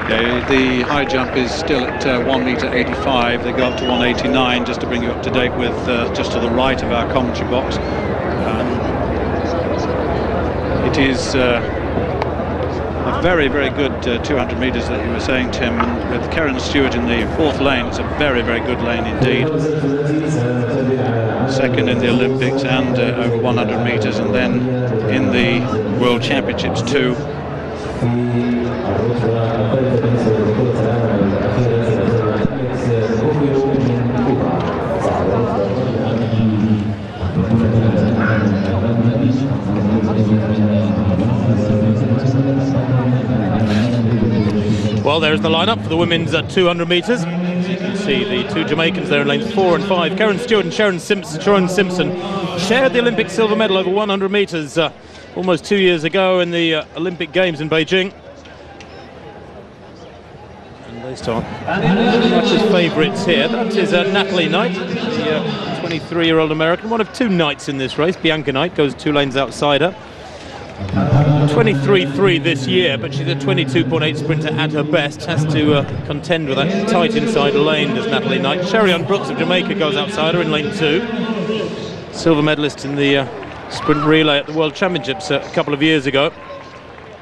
Yeah, the high jump is still at 1 metre 85. They go up to 189 just to bring you up to date with just to the right of our commentary box. It is a very, very good 200 metres that you were saying, Tim, and with Karen Stewart in the 4th lane. It's a very, very good lane indeed. 2nd in the Olympics and over 100 metres, and then in the World Championships too. Well, there's the lineup for the women's 200 metres. As you can see, the 2 Jamaicans there in lanes 4 and 5. Karen Stewart and Sharon Simpson shared the Olympic silver medal over 100 metres almost 2 years ago in the Olympic Games in Beijing. And they start much as favourites here. That is Natalie Knight, the 23-year-old American, one of 2 Knights in this race. Bianca Knight goes 2 lanes outside her. 23.3 this year, but she's a 22.8 sprinter at her best. Has to contend with that tight inside lane, does Natalie Knight. Sherrion Brooks of Jamaica goes outside her in lane 2. Silver medalist in the sprint relay at the World Championships a couple of years ago.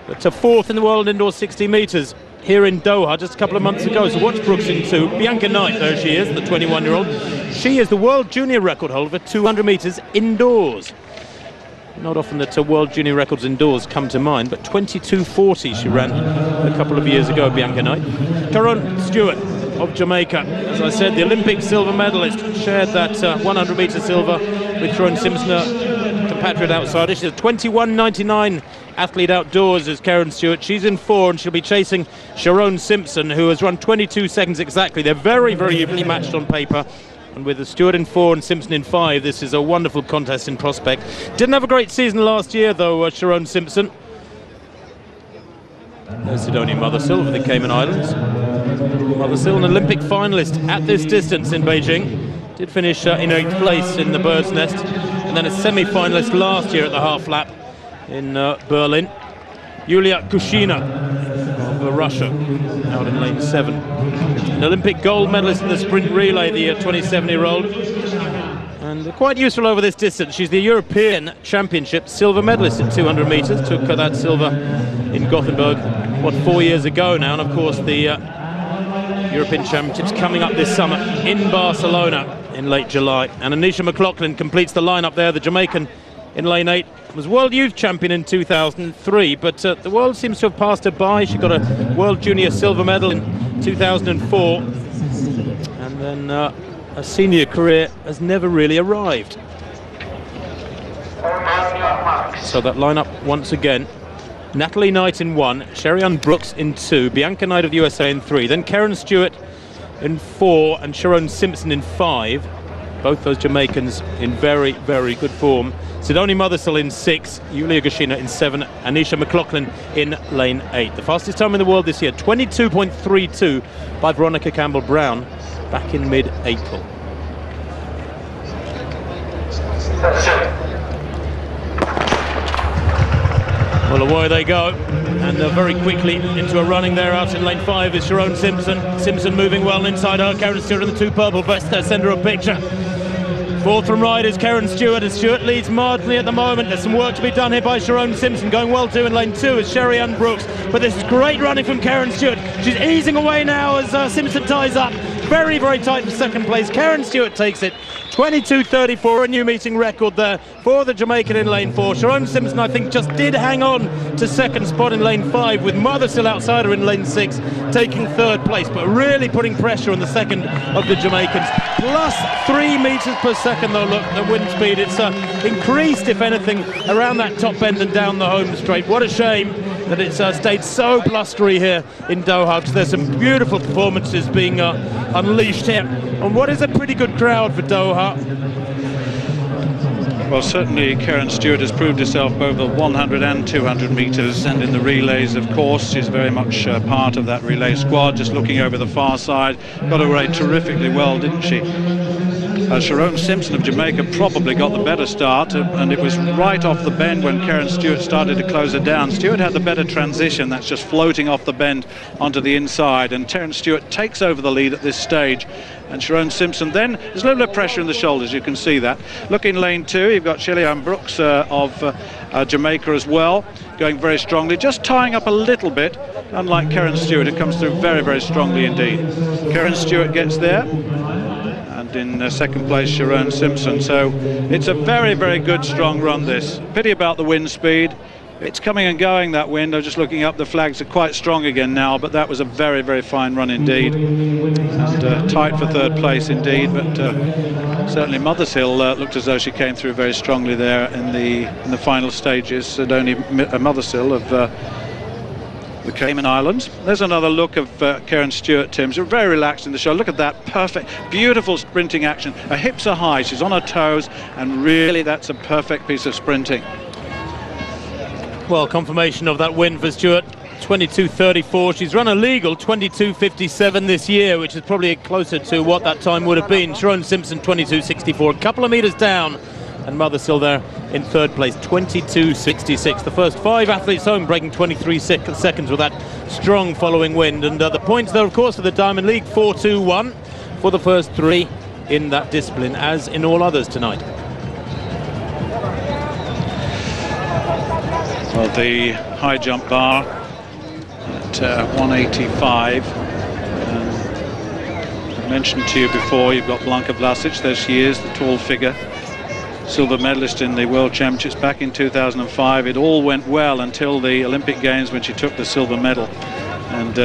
But 4th in the world indoor 60 metres here in Doha just a couple of months ago. So watch Brooks in 2. Bianca Knight, there she is, the 21-year-old. She is the world junior record holder for 200 metres indoors. Not often that world junior records indoors come to mind, but 22:40 she ran a couple of years ago, Bianca Knight. Karen Stewart of Jamaica, as I said, the Olympic silver medalist, shared that 100 metre silver with Sharon Simpson, compatriot outsider. She's a 21.99 athlete outdoors as Karen Stewart. She's in 4 and she'll be chasing Sharon Simpson, who has run 22 seconds exactly. They're very, very evenly matched on paper. And with the Stewart in 4 and Simpson in 5, this is a wonderful contest in prospect. Didn't have a great season last year, though, Sharon Simpson. There's Sidonia Mothersill of the Cayman Islands. Mothersill, an Olympic finalist at this distance in Beijing. Did finish in 8th place in the Bird's Nest, and then a semi-finalist last year at the half lap in Berlin. Yulia Kushina of Russia, out in lane 7. An Olympic gold medalist in the sprint relay, the 27-year-old. And quite useful over this distance. She's the European Championship silver medalist in 200 metres. Took that silver in Gothenburg, 4 years ago now. And of course the European Championships coming up this summer in Barcelona in late July. And Anisha McLaughlin completes the lineup there, the Jamaican in lane 8. Was World Youth Champion in 2003, but the world seems to have passed her by. She got a World Junior silver medal in 2004, and then a senior career has never really arrived. So that lineup once again: Natalie Knight in 1, Sherry-Ann Brooks in 2, Bianca Knight of the USA in 3, then Karen Stewart in 4 and Sharon Simpson in 5. Both those Jamaicans in very, very good form. Sidonia Mothersill in 6, Yulia Kushina in 7, Anisha McLaughlin in lane 8. The fastest time in the world this year, 22.32 by Veronica Campbell-Brown back in mid-April. Well, away they go, and very quickly into a running there. Out in lane 5 is Sharon Simpson. Simpson moving well inside her. Karen Stewart in the 2 purple vests there send her a picture. Fourth from right is Karen Stewart, as Stewart leads marginally at the moment. There's some work to be done here by Sharon Simpson. Going well too in lane 2 is Sherry-Ann Brooks, but this is great running from Karen Stewart. She's easing away now as Simpson ties up. Very, very tight for second place. Karen Stewart takes it. 22.34, a new meeting record there for the Jamaican in lane 4. Sharon Simpson, I think, just did hang on to second spot in lane 5, with Mothersill outside her in lane 6, taking 3rd place, but really putting pressure on the second of the Jamaicans. Plus 3 metres per second, though, look, the wind speed. It's increased, if anything, around that top end and down the home straight. What a shame that it's stayed so blustery here in Doha, because there's some beautiful performances being unleashed here on what is a pretty good crowd for Doha. Well, certainly Karen Stewart has proved herself both at 100 and 200 metres, and in the relays, of course. She's very much part of that relay squad. Just looking over the far side, got away terrifically well, didn't she? Sharon Simpson of Jamaica probably got the better start, and it was right off the bend when Karen Stewart started to close her down. Stewart had the better transition, that's just floating off the bend onto the inside, and Karen Stewart takes over the lead at this stage. And Sharon Simpson then, there's a little bit of pressure in the shoulders, you can see that. Look in lane 2, you've got Sherry-Ann Brooks of Jamaica as well, going very strongly, just tying up a little bit, unlike Karen Stewart, who comes through very, very strongly indeed. Karen Stewart gets there, and in second place Sharon Simpson. So it's a very, very good, strong run this. Pity about the wind speed. It's coming and going, that wind. I'm just looking up, the flags are quite strong again now, but that was a very, very fine run indeed, and tight for 3rd place indeed. But certainly Mothersill looked as though she came through very strongly there in the final stages. Sidonia Mothersill of the Cayman Islands. There's another look of Karen Stewart, Tim. She's very relaxed in the show. Look at that, perfect, beautiful sprinting action. Her hips are high, she's on her toes, and really that's a perfect piece of sprinting. Well, confirmation of that win for Stewart, 22.34. She's run a legal 22.57 this year, which is probably closer to what that time would have been. Sharon Simpson, 22.64, a couple of metres down, and Mothersill there in 3rd place, 22.66. The first 5 athletes home, breaking 23 seconds with that strong following wind. And the points there, of course, for the Diamond League, 4-2-1 for the first 3 in that discipline, as in all others tonight. Well, the high jump bar at 185. I mentioned to you before, you've got Blanka Vlasic, there she is, the tall figure, silver medalist in the World Championships back in 2005. It all went well until the Olympic Games when she took the silver medal, and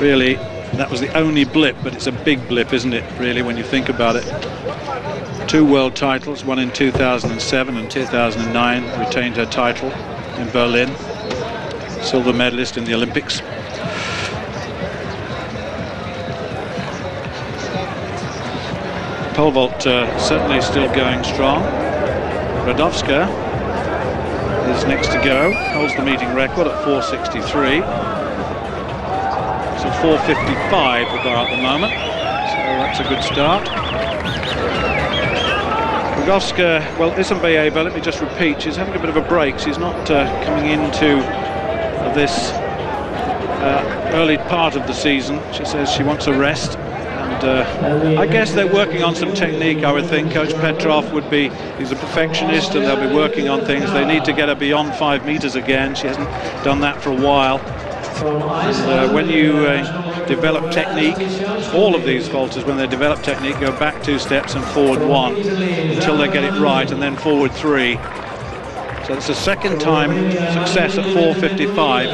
really that was the only blip, but it's a big blip, isn't it, really, when you think about it. 2 world titles, one in 2007 and 2009, retained her title in Berlin, silver medalist in the Olympics. Pole vault certainly still going strong. Radowska is next to go, holds the meeting record at 4:63. So 4:55 the bar at the moment, so that's a good start. Rogowska, well, Isambeyeva, let me just repeat, she's having a bit of a break. She's not coming into this early part of the season. She says she wants a rest, and I guess they're working on some technique, I would think. Coach Petrov would be, he's a perfectionist, and they'll be working on things. They need to get her beyond 5 meters again. She hasn't done that for a while. And when you develop technique, all of these vaulters, when they develop technique, go back 2 steps and forward 1 until they get it right, and then forward 3. So it's a second time success at 4:55.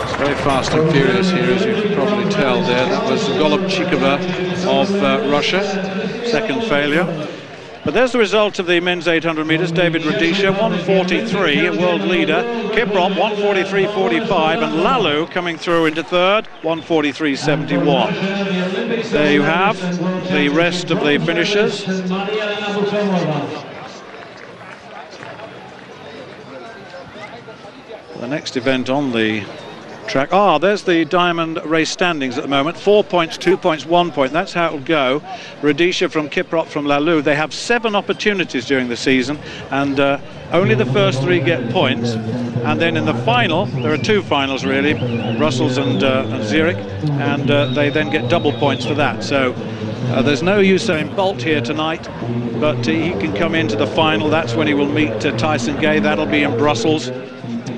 It's very fast and furious here, as you can probably tell there. That was Golubchikova of Russia, second failure. But there's the result of the men's 800 meters. David Rudisha, 1:43, a world leader. Kiprop, 1:43.45, and Lalu coming through into third, 1:43.71. There you have the rest of the finishers. The next event on the track. There's the diamond race standings at the moment. 4 points, 2 points, 1 point. That's how it'll go. Rudisha from Kiprop from Lalu. They have 7 opportunities during the season, and only the first 3 get points. And then in the final, there are 2 finals really, Brussels and Zurich, and they then get double points for that. So there's no Usain Bolt here tonight, but he can come into the final. That's when he will meet Tyson Gay. That'll be in Brussels.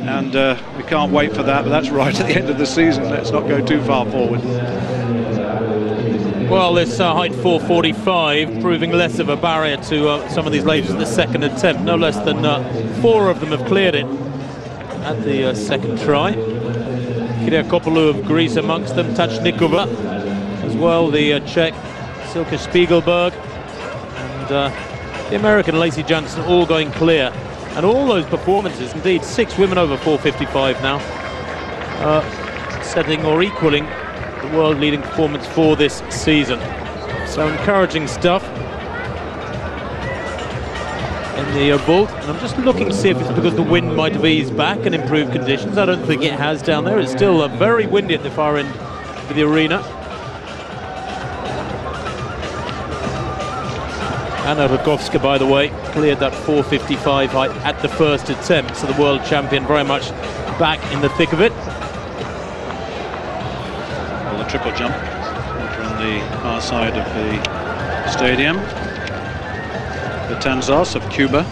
And we can't wait for that, but that's right at the end of the season. Let's not go too far forward. Well, this height 4:45 proving less of a barrier to some of these ladies at the second attempt. No less than 4 of them have cleared it at the second try. Kyriakopoulou of Greece amongst them, Tachnikova as well, the Czech Silke Spiegelberg, and the American Lacey Johnson, all going clear. And all those performances, indeed 6 women over 4:55 now, setting or equaling the world leading performance for this season. So encouraging stuff in the vault. And I'm just looking to see if it's because the wind might have eased back and improved conditions. I don't think it has down there. It's still very windy at the far end of the arena. Anna Rogowska, by the way, cleared that 4:55 height at the first attempt, so the world champion very much back in the thick of it. Well, the triple jump on the far side of the stadium. The Tanzos of Cuba.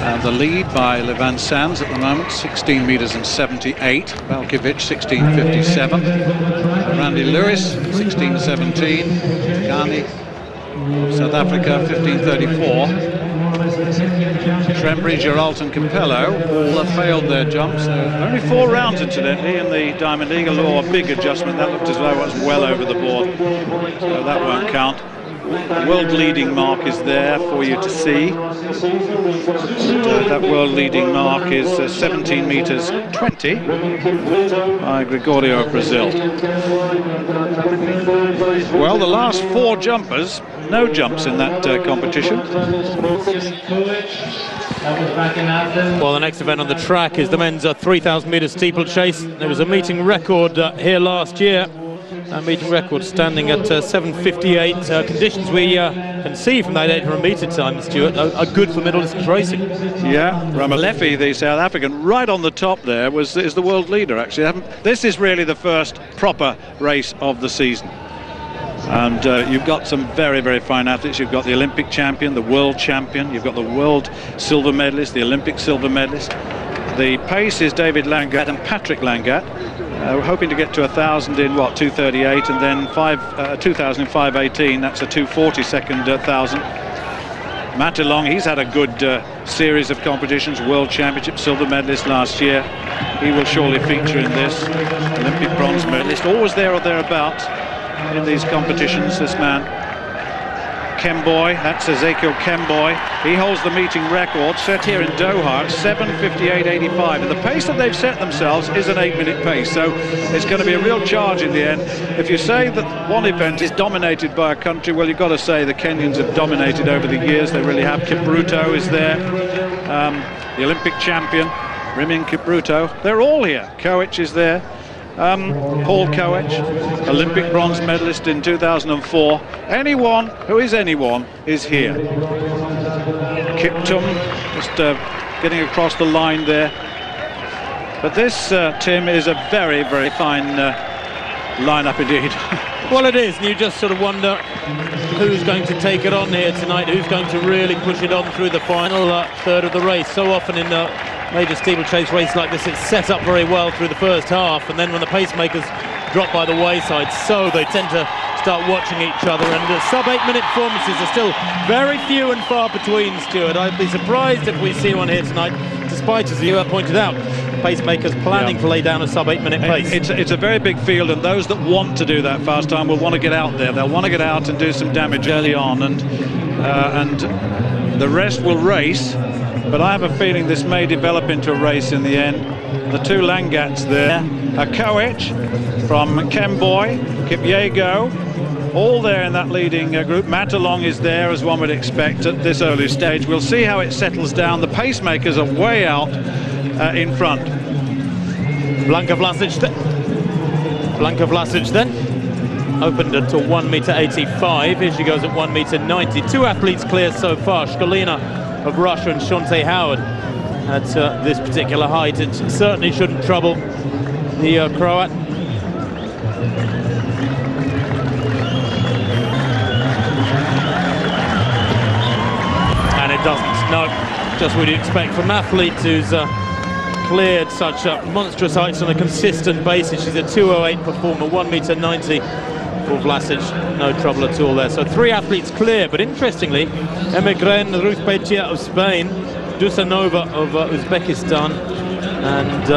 And the lead by Levan Sands at the moment, 16 meters and 78. Valkiewicz, 16:57. Randy Lewis, 16:17. Ghani, South Africa, 15:34. Trembridge, Geralt and Capello all have failed their jumps. Only 4 rounds, incidentally, in the Diamond Eagle, or a big adjustment. That looked as though it was well over the board, so that won't count. The world leading mark is there for you to see. That world leading mark is 17 meters 20 by Gregorio of Brazil. Well, the last 4 jumpers, no jumps in that competition. Well, the next event on the track is the men's 3,000 meter steeplechase. There was a meeting record here last year. That meeting record standing at 7:58. Conditions we can see from that 800 meter time, Stuart, are good for middle distance racing. Yeah, Ramalefi, the South African, right on the top there, is the world leader actually. This is really the first proper race of the season. And you've got some very, very fine athletes. You've got the Olympic champion, the world champion. You've got the world silver medalist, the Olympic silver medalist. The pace is David Langat and Patrick Langat. We're hoping to get to 1,000 in, 2:38, and then 2,000 in 5:18. That's a 2:40-second 1,000. Matilong, he's had a good series of competitions, World Championship silver medalist last year. He will surely feature in this. Olympic bronze medalist, always there or thereabouts in these competitions, this man. Kemboy, that's Ezekiel Kemboy. He holds the meeting record set here in Doha at 7:58.85. And the pace that they've set themselves is an 8-minute pace, so it's going to be a real charge in the end. If you say that one event is dominated by a country, well, you've got to say the Kenyans have dominated over the years. They really have. Kipruto is there, the Olympic champion, Rimin Kipruto. They're all here. Koech is there. Paul Koech, Olympic bronze medalist in 2004. Anyone who is anyone is here. Kiptum just getting across the line there. But this, Tim, is a very, very fine lineup indeed. Well, it is, and you just sort of wonder who's going to take it on here tonight, who's going to really push it on through the final third of the race. So often in the major steeplechase race like this, it's set up very well through the first half, and then when the pacemakers drop by the wayside, so they tend to start watching each other, and the sub-8-minute performances are still very few and far between, Stuart. I'd be surprised if we see one here tonight, despite, as you pointed out, pacemakers planning to lay down a sub-8-minute pace. It's a very big field, and those that want to do that fast time will want to get out there. They'll want to get out and do some damage early on, and the rest will race. But I have a feeling this may develop into a race in the end. The two Langats there, a Koech from Kemboy, Kipyego, all there in that leading group. Matalong is there, as one would expect at this early stage. We'll see how it settles down. The pacemakers are way out in front. Blanka Vlasic then opened at 1:85. Here she goes at 1:90. Two athletes clear so far. Shkolina of Russia and Shante Howard at this particular height. It certainly shouldn't trouble the Croat. And it doesn't, no. Just what you'd expect from an athlete who's cleared such monstrous heights on a consistent basis. She's a 2:08 performer, 1:90 for Vlasic, no trouble at all there. So three athletes clear, but interestingly, Emegren, Ruth Petia of Spain, Dusanova of Uzbekistan, and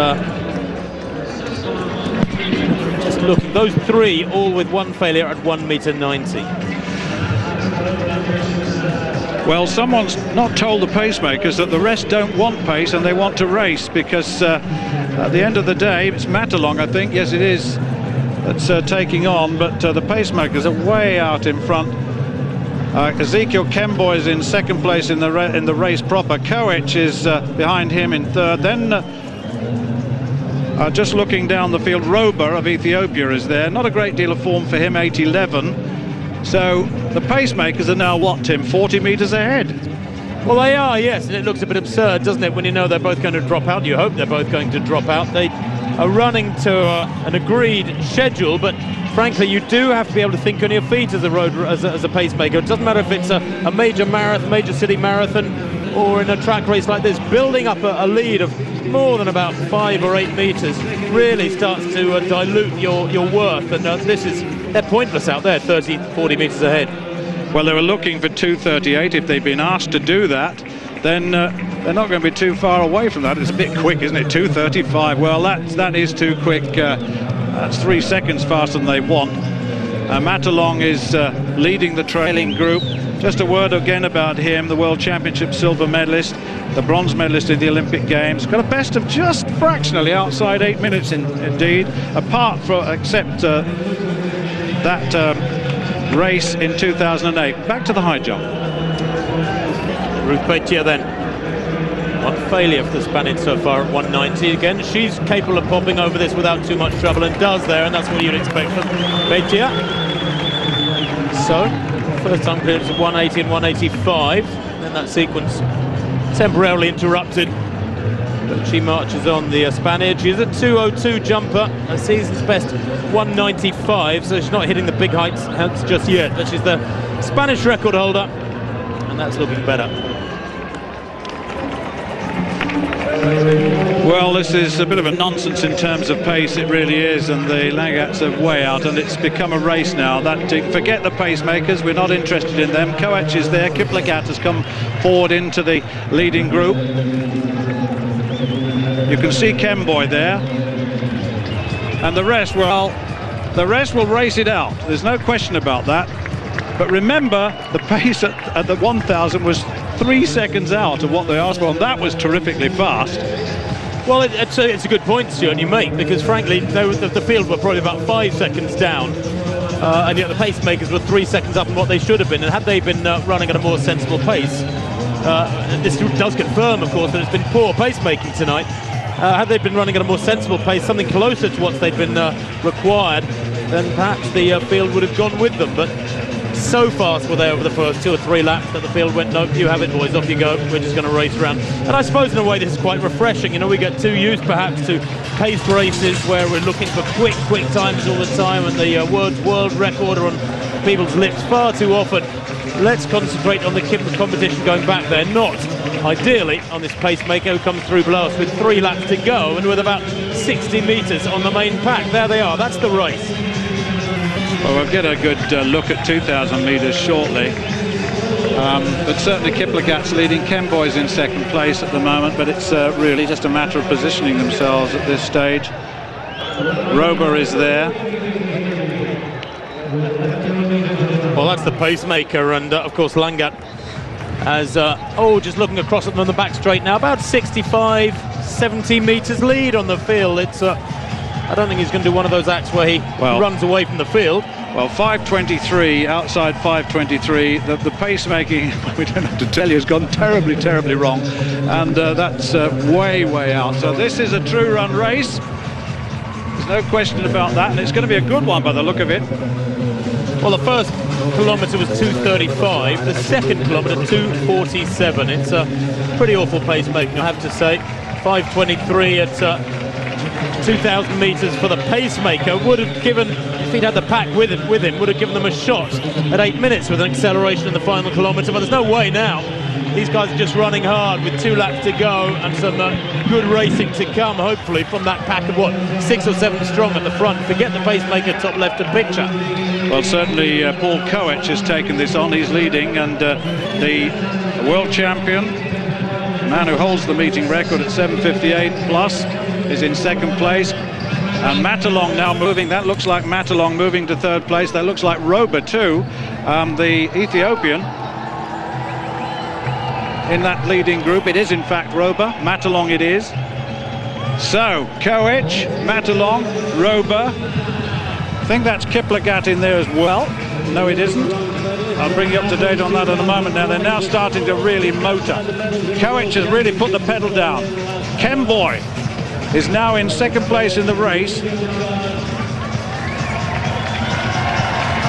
just look, those three all with one failure at 1:90. Well, someone's not told the pacemakers that the rest don't want pace and they want to race, because at the end of the day, it's Matalong, I think, yes it is, that's taking on, but the pacemakers are way out in front. Ezekiel Kemboy is in second place in the race proper. Koech is behind him in third. Then just looking down the field, Rober of Ethiopia is there. Not a great deal of form for him, 8:11. So the pacemakers are now, what, Tim, 40 metres ahead? Well, they are, yes, and it looks a bit absurd, doesn't it, when you know they're both going to drop out. You hope they're both going to drop out. They are running to an agreed schedule, but frankly, you do have to be able to think on your feet as a pacemaker. It doesn't matter if it's a major marathon, major city marathon, or in a track race like this. Building up a lead of more than about 5 or 8 metres really starts to dilute your worth, and they're pointless out there, 30, 40 metres ahead. Well, they were looking for 2:38. If they've been asked to do that, then they're not going to be too far away from that. It's a bit quick, isn't it? 2:35. Well, that is too quick. That's 3 seconds faster than they want. Matalong is leading the trailing group. Just a word again about him, the World Championship silver medalist, the bronze medalist in the Olympic Games. Got a best of just fractionally outside 8 minutes indeed, except that race in 2008. Back to the high jump. Ruth Petia then. One failure for the Spaniard so far at 1:90. Again, she's capable of popping over this without too much trouble, and does there, and that's what you'd expect from Petia. So, first time clearance at 1:80 and 1:85. Then that sequence temporarily interrupted, but she marches on, the Spaniard. She's a 2:02 jumper, a season's best 1:95, so she's not hitting the big heights just yet, but she's the Spanish record holder, and that's looking better. Well, this is a bit of a nonsense in terms of pace, it really is, and the Langats are way out, and it's become a race now. Forget the pacemakers, we're not interested in them. Koech is there, Kiplagat has come forward into the leading group. You can see Kemboy there, and the rest will race it out. There's no question about that. But remember, the pace at the 1,000 was 3 seconds out of what they asked for, and that was terrifically fast. Well, it's a good point, Stuart, you make, because frankly, the field were probably about 5 seconds down, and yet the pacemakers were 3 seconds up on what they should have been. And had they been running at a more sensible pace, this does confirm, of course, that it's been poor pacemaking tonight. Had they been running at a more sensible pace, something closer to what they'd been required, then perhaps the field would have gone with them. But so fast were they over the first 2 or 3 laps that the field went, no, you have it, boys, off you go, we're just going to race around. And I suppose in a way this is quite refreshing. You know, we get too used perhaps to paced races where we're looking for quick times all the time, and the world record are on people's lips far too often. Let's concentrate on the competition going back there, not ideally on this pacemaker who comes through below us with 3 laps to go and with about 60 metres on the main pack. There they are, that's the race. Well, we'll get a good look at 2,000 metres shortly. But certainly Kiplagat's leading. Kemboy's in second place at the moment, but it's really just a matter of positioning themselves at this stage. Rober is there. Well, that's the pacemaker, and of course Langat as just looking across at them on the back straight now, about 65-70 metres lead on the field. It's I don't think he's going to do one of those acts where he runs away from the field. Well, 5:23, outside 5:23, the pacemaking, we don't have to tell you, has gone terribly wrong, and that's way out. So this is a true run race. There's no question about that, and it's going to be a good one by the look of it. Well, the first kilometre was 2:35, the second kilometre 2:47. It's a pretty awful pacemaking, I have to say. 5:23 at 2,000 metres for the pacemaker would have given, if he'd had the pack with him, would have given them a shot at 8 minutes with an acceleration in the final kilometre. But there's no way now. These guys are just running hard with 2 laps to go and some good racing to come, hopefully, from that pack of 6 or 7 strong at the front. Forget the pacemaker top left of picture. Well, certainly Paul Koech has taken this on. He's leading, and the world champion, the man who holds the meeting record at 7:58 plus, is in second place. And Matalong now moving. That looks like Matalong moving to third place. That looks like Rober too, the Ethiopian, in that leading group. It is in fact Rober. Matalong it is. So Koech, Matalong, Rober. I think that's Kiplagat in there as well. No, it isn't. I'll bring you up to date on that in a moment. Now they're now starting to really motor. Koech has really put the pedal down. Kemboy is now in second place in the race.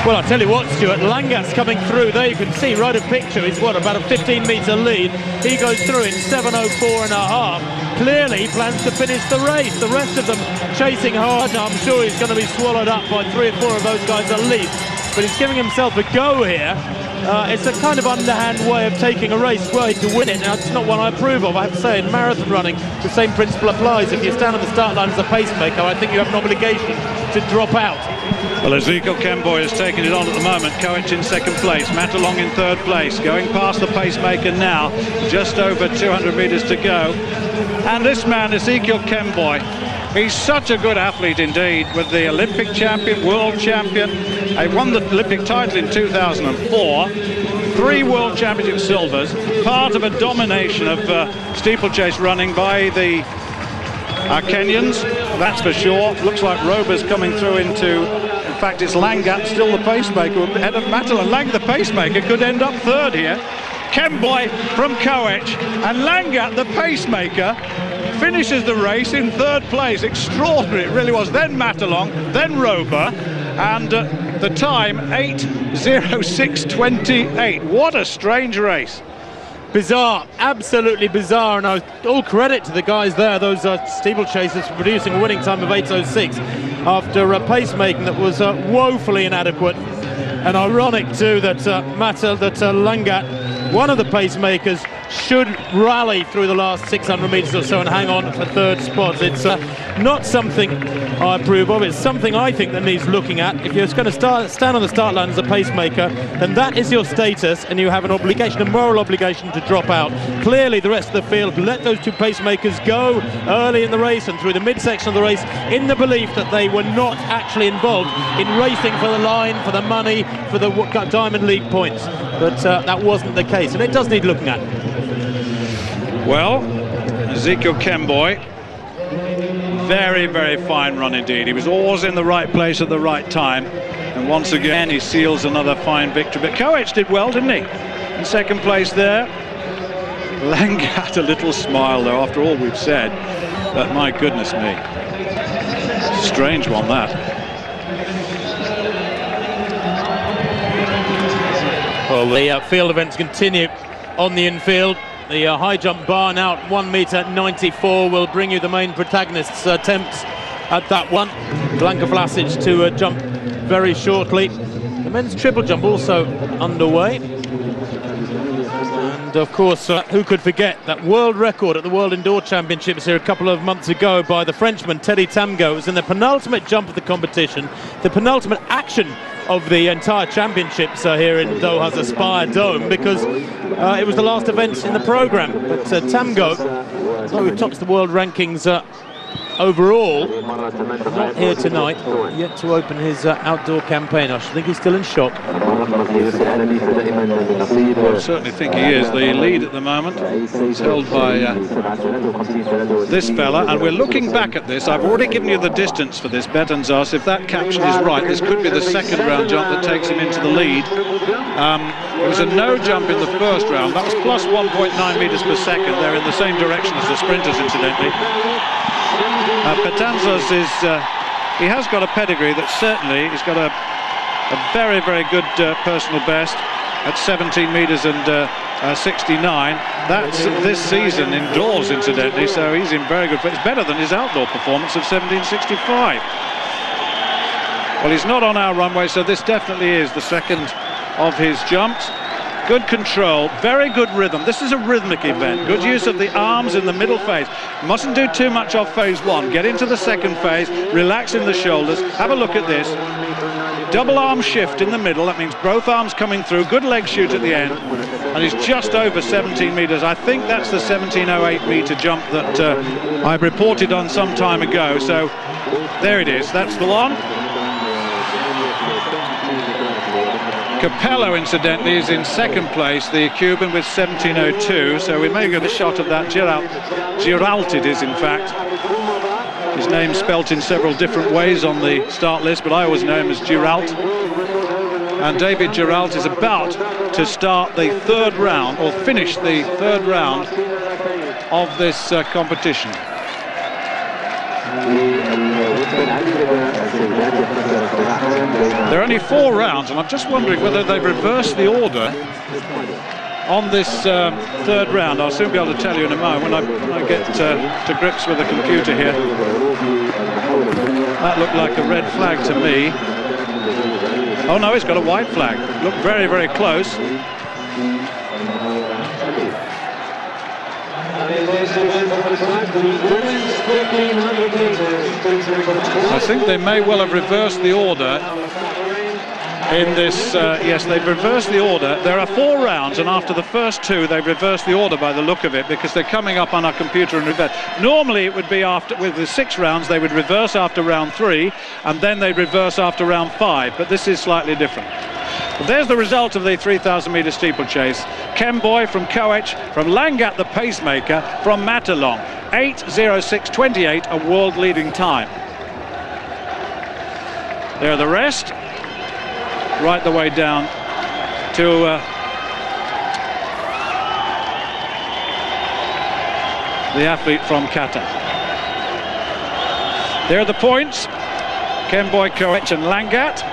Well, I'll tell you what, Stuart, Langat's coming through. There you can see right of picture is about a 15-metre lead. He goes through in 7:04.5. Clearly he plans to finish the race. The rest of them chasing hard. I'm sure he's going to be swallowed up by 3 or 4 of those guys at least. But he's giving himself a go here. It's a kind of underhand way of taking a race way to win it. Now, it's not one I approve of. I have to say, in marathon running, the same principle applies. If you stand on the start line as a pacemaker, I think you have an obligation to drop out. Well, Ezekiel Kemboy has taken it on at the moment. Koech in second place, Matalong in third place, going past the pacemaker now, just over 200 metres to go. And this man, Ezekiel Kemboy, he's such a good athlete indeed, with the Olympic champion, world champion. He won the Olympic title in 2004, 3 world championship silvers, part of a domination of steeplechase running by the Kenyans, that's for sure. Looks like Rober's coming through into, in fact it's Langat, still the pacemaker, ahead of Matalong. Lang, the pacemaker, could end up third here. Kemboy from Koech, and Langat, the pacemaker, finishes the race in third place. Extraordinary it really was. Then Matalong, then Rober, and the time 8:06.28. What a strange race. Bizarre, absolutely bizarre, and all credit to the guys there, those steeplechasers, for producing a winning time of 8:06 after a pacemaking that was woefully inadequate. And ironic too that Langat, one of the pacemakers, should rally through the last 600 metres or so and hang on for third spot. It's not something I approve of. It's something I think that needs looking at. If you're going to stand on the start line as a pacemaker, then that is your status, and you have an obligation, a moral obligation, to drop out. Clearly the rest of the field let those two pacemakers go early in the race and through the midsection of the race in the belief that they were not actually involved in racing for the line, for the money, for the Diamond League points. But that wasn't the case, and it does need looking at. Well, Ezekiel Kemboy, very, very fine run indeed. He was always in the right place at the right time, and once again he seals another fine victory. But Koech did well, didn't he? In second place there. Langat, a little smile though, after all we've said. But my goodness me, strange one that. Well, the field events continue on the infield. The high jump bar now at 1m94 will bring you the main protagonists' attempts at that one. Blanka Vlasic to jump very shortly. The men's triple jump also underway. And of course, who could forget that world record at the World Indoor Championships here a couple of months ago by the Frenchman Teddy Tamgo. It was in the penultimate jump of the competition, the penultimate action of the entire championships here in Doha's Aspire Dome, because it was the last event in the programme. But Tamgo, although he tops the world rankings overall, not here tonight, yet to open his outdoor campaign. I think he's still in shock. Well, I certainly think he is. The lead at the moment is held by this fella, and we're looking back at this. I've already given you the distance for this. Betanzas, if that caption is right, this could be the second round jump that takes him into the lead. It was a no jump in the first round. That was plus 1.9 metres per second. They're in the same direction as the sprinters, incidentally. Betanzas is, he has got a pedigree that certainly, he's got a very, very good personal best at 17 metres and 69. That's this season indoors, incidentally, so he's in very good. It's better than his outdoor performance of 17.65. Well, he's not on our runway, so this definitely is the second of his jumps. Good control, very good rhythm. This is a rhythmic event. Good use of the arms in the middle phase. Mustn't do too much off phase one. Get into the second phase, relax in the shoulders. Have a look at this. Double arm shift in the middle. That means both arms coming through. Good leg shoot at the end. And he's just over 17 metres. I think that's the 17.08 metre jump that I reported on some time ago. So there it is. That's the one. Capello, incidentally, is in second place, the Cuban, with 17.02, so we may get a shot of that. Giralt it is, in fact. His name's spelt in several different ways on the start list, but I always know him as Giralt. And David Giralt is about to start the third round, or finish the third round of this competition. There are only 4 rounds, and I'm just wondering whether they reverse the order on this third round. I'll soon be able to tell you in a moment when I get to grips with the computer here. That looked like a red flag to me. Oh no, it's got a white flag. Looked very, very close. I think they may well have reversed the order in this. Yes, they've reversed the order. There are 4 rounds, and after the first 2 they've reversed the order by the look of it, because they're coming up on our computer and reverse. Normally it would be after, with the 6 rounds, they would reverse after round 3 and then they'd reverse after round 5, but this is slightly different. But there's the result of the 3,000 metre steeplechase. Kemboy from Koech, from Langat the pacemaker, from Matalong. 8:06.28, a world leading time. There are the rest, right the way down to the athlete from Qatar. There are the points. Kemboy, Koech and Langat.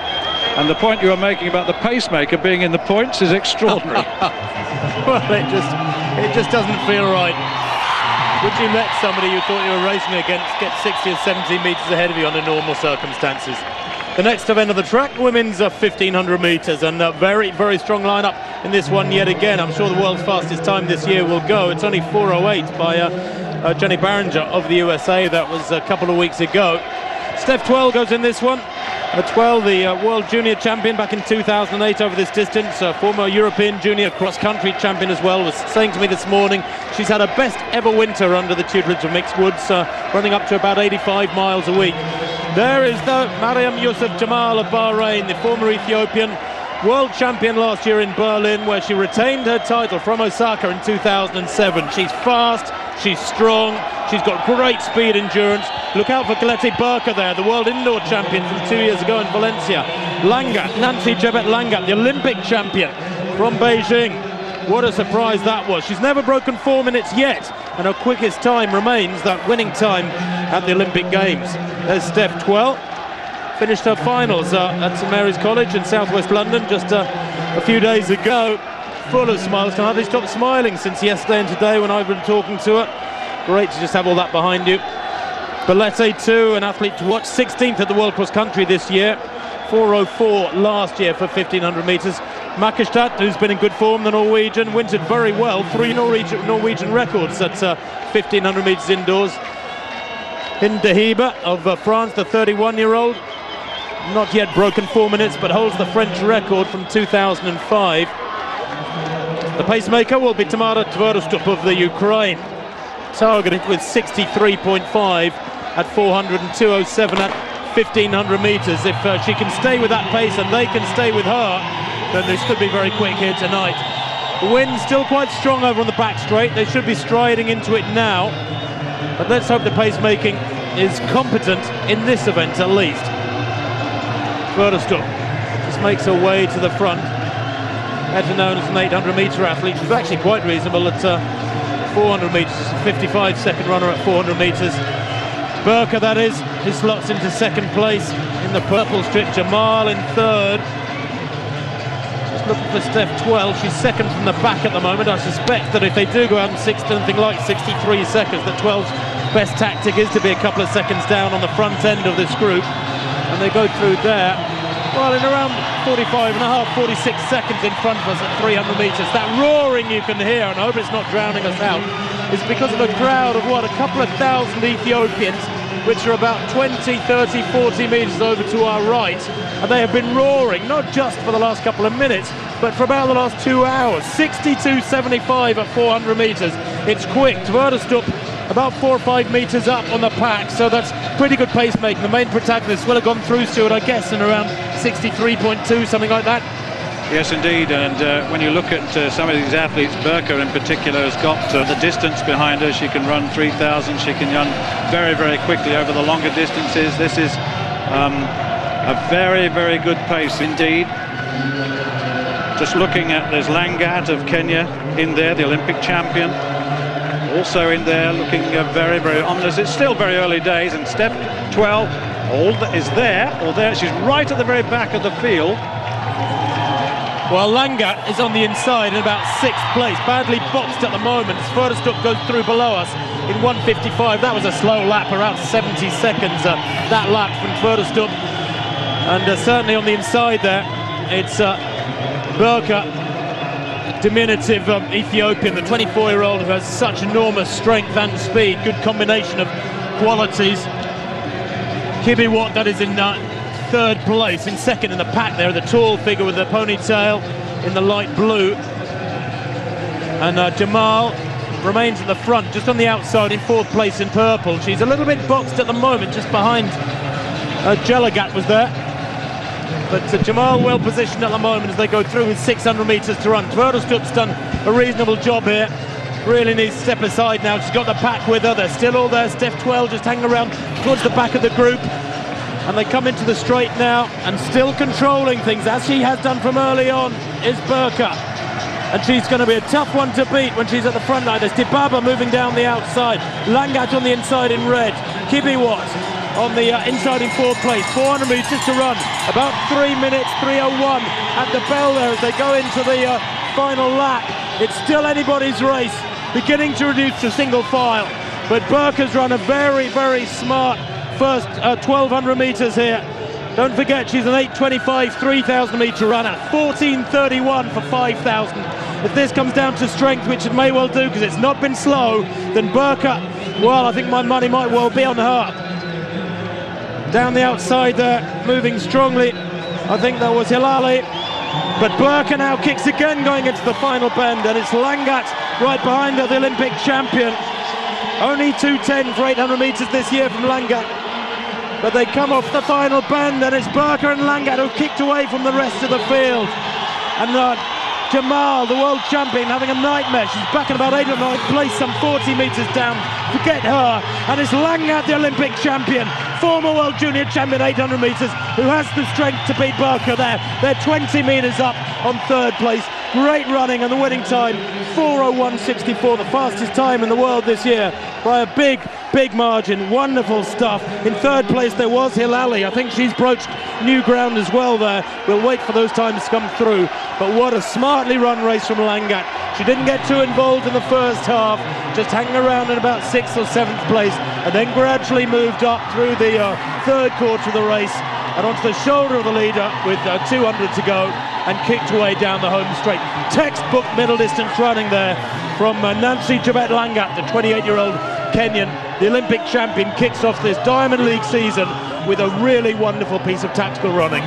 And the point you were making about the pacemaker being in the points is extraordinary. Well, it just doesn't feel right. Would you let somebody you thought you were racing against get 60 or 70 metres ahead of you under normal circumstances? The next event of the track, women's 1500 metres, and a very, very strong lineup in this one yet again. I'm sure the world's fastest time this year will go. It's only 4:08 by Jenny Barringer of the USA. That was a couple of weeks ago. Steph Twell goes in this one. Twell, the world junior champion back in 2008 over this distance, former European junior cross-country champion as well, was saying to me this morning she's had her best ever winter under the tutelage of mixed woods, running up to about 85 miles a week. There is the Mariam Yusuf Jamal of Bahrain, the former Ethiopian, world champion last year in Berlin, where she retained her title from Osaka in 2007. She's fast, she's strong, she's got great speed, endurance. Look out for Galette Burka there, the world indoor champion from 2 years ago in Valencia. Langa, Nancy Jebet Langa, the Olympic champion from Beijing. What a surprise that was. She's never broken 4 minutes yet, and her quickest time remains that winning time at the Olympic Games. There's Steph Twell. Finished her finals at St Mary's College in southwest London just a few days ago. Full of smiles, can hardly stop smiling since yesterday and today when I've been talking to her. Great to just have all that behind you. Galette too, an athlete to watch, 16th at the World Cross Country this year, 4:04 last year for 1500 metres. Makestad, who's been in good form, the Norwegian, wintered very well, 3 Norwegian records at 1500 metres indoors. Hindeheba of France, the 31-year-old, not yet broken 4 minutes, but holds the French record from 2005. The pacemaker will be Tamara Tverdostup of the Ukraine, targeted with 63.5 at 400 and 2:07 at 1500 metres. If she can stay with that pace and they can stay with her, then this could be very quick here tonight. The wind's still quite strong over on the back straight. They should be striding into it now, but let's hope the pacemaking is competent in this event at least. Tverdostup just makes her way to the front, better known as an 800-metre athlete. She's actually quite reasonable at 400 metres, 55-second runner at 400 metres. Burka, that is, who slots into second place in the purple strip. Jamal in third. Just looking for Steph Twell. She's second from the back at the moment. I suspect that if they do go out in anything like 63 seconds, that 12's best tactic is to be a couple of seconds down on the front end of this group. And they go through there, well, in around 45 and a half, 46 seconds in front of us at 300 metres. That roaring you can hear, and I hope it's not drowning us out, is because of a crowd of, what, a couple of thousand Ethiopians, which are about 20, 30, 40 metres over to our right. And they have been roaring, not just for the last couple of minutes, but for about the last 2 hours. 62.75 at 400 metres. It's quick. Tverdostup about 4 or 5 metres up on the pack, so that's pretty good pacemaking. The main protagonist will have gone through Stuart, I guess, in around 63.2, something like that. Yes, indeed, and when you look at some of these athletes, Burka in particular has got the distance behind her. She can run 3,000, she can run very, very quickly over the longer distances. This is a very, very good pace indeed. Just looking at, there's Langat of Kenya in there, the Olympic champion. Also in there, looking very, very ominous. It's still very early days, and Steph Twell is there, she's right at the very back of the field. Well, Langat is on the inside in about 6th place, badly boxed at the moment. Tverdostup goes through below us in 1:55. That was a slow lap, around 70 seconds, that lap from Tverdostup. And certainly on the inside there, it's Burka, diminutive Ethiopian, the 24-year-old who has such enormous strength and speed, good combination of qualities. Kibiwot, that is in 3rd place. In second in the pack there, the tall figure with the ponytail in the light blue. And Jamal remains at the front, just on the outside in 4th place in purple. She's a little bit boxed at the moment, just behind Jelagat was there. But Jamal well positioned at the moment as they go through with 600 metres to run. Tverdostup's done a reasonable job here. Really needs to step aside now. She's got the pack with her. They're still all there. Steph Twell just hanging around towards the back of the group. And they come into the straight now, and still controlling things, as she has done from early on, is Burka. And she's going to be a tough one to beat when she's at the front line. There's Dibaba moving down the outside. Langat on the inside in red. Kibiwot on the inside in 4th place. 400 metres to run. About 3 minutes, 3:01 at the bell there as they go into the final lap. It's still anybody's race, beginning to reduce to single file. But Burka's run a very, very smart first 1,200 metres here. Don't forget, she's an 8:25 3,000 metre runner, 14:31 for 5,000. If this comes down to strength, which it may well do because it's not been slow, then Burka, well, I think my money might well be on her. Down the outside there, moving strongly. I think that was Hilali. But Burka now kicks again going into the final bend, and it's Langat right behind her, the Olympic champion. Only 2:10 for 800 metres this year from Langat. But they come off the final bend, and it's Burka and Langat who kicked away from the rest of the field. And Jamal, the world champion, having a nightmare. She's back in about 8th or 9th place, some 40 metres down. Forget her. And it's Langat, the Olympic champion, former world junior champion 800 metres, who has the strength to beat Burka there. They're 20 metres up on 3rd place. Great running, and the winning time 4:01.64, the fastest time in the world this year by a big margin. Wonderful stuff. In 3rd place there was Hilali. I think she's broached new ground as well there. We'll wait for those times to come through. But what a smartly run race from Langat. She didn't get too involved in the first half, just hanging around in about 6th or 7th place, and then gradually moved up through the 3rd quarter of the race and onto the shoulder of the leader with 200 to go, and kicked away down the home straight. Textbook middle distance running there from Nancy Chebet Langat, the 28-year-old Kenyan. The Olympic champion kicks off this Diamond League season with a really wonderful piece of tactical running.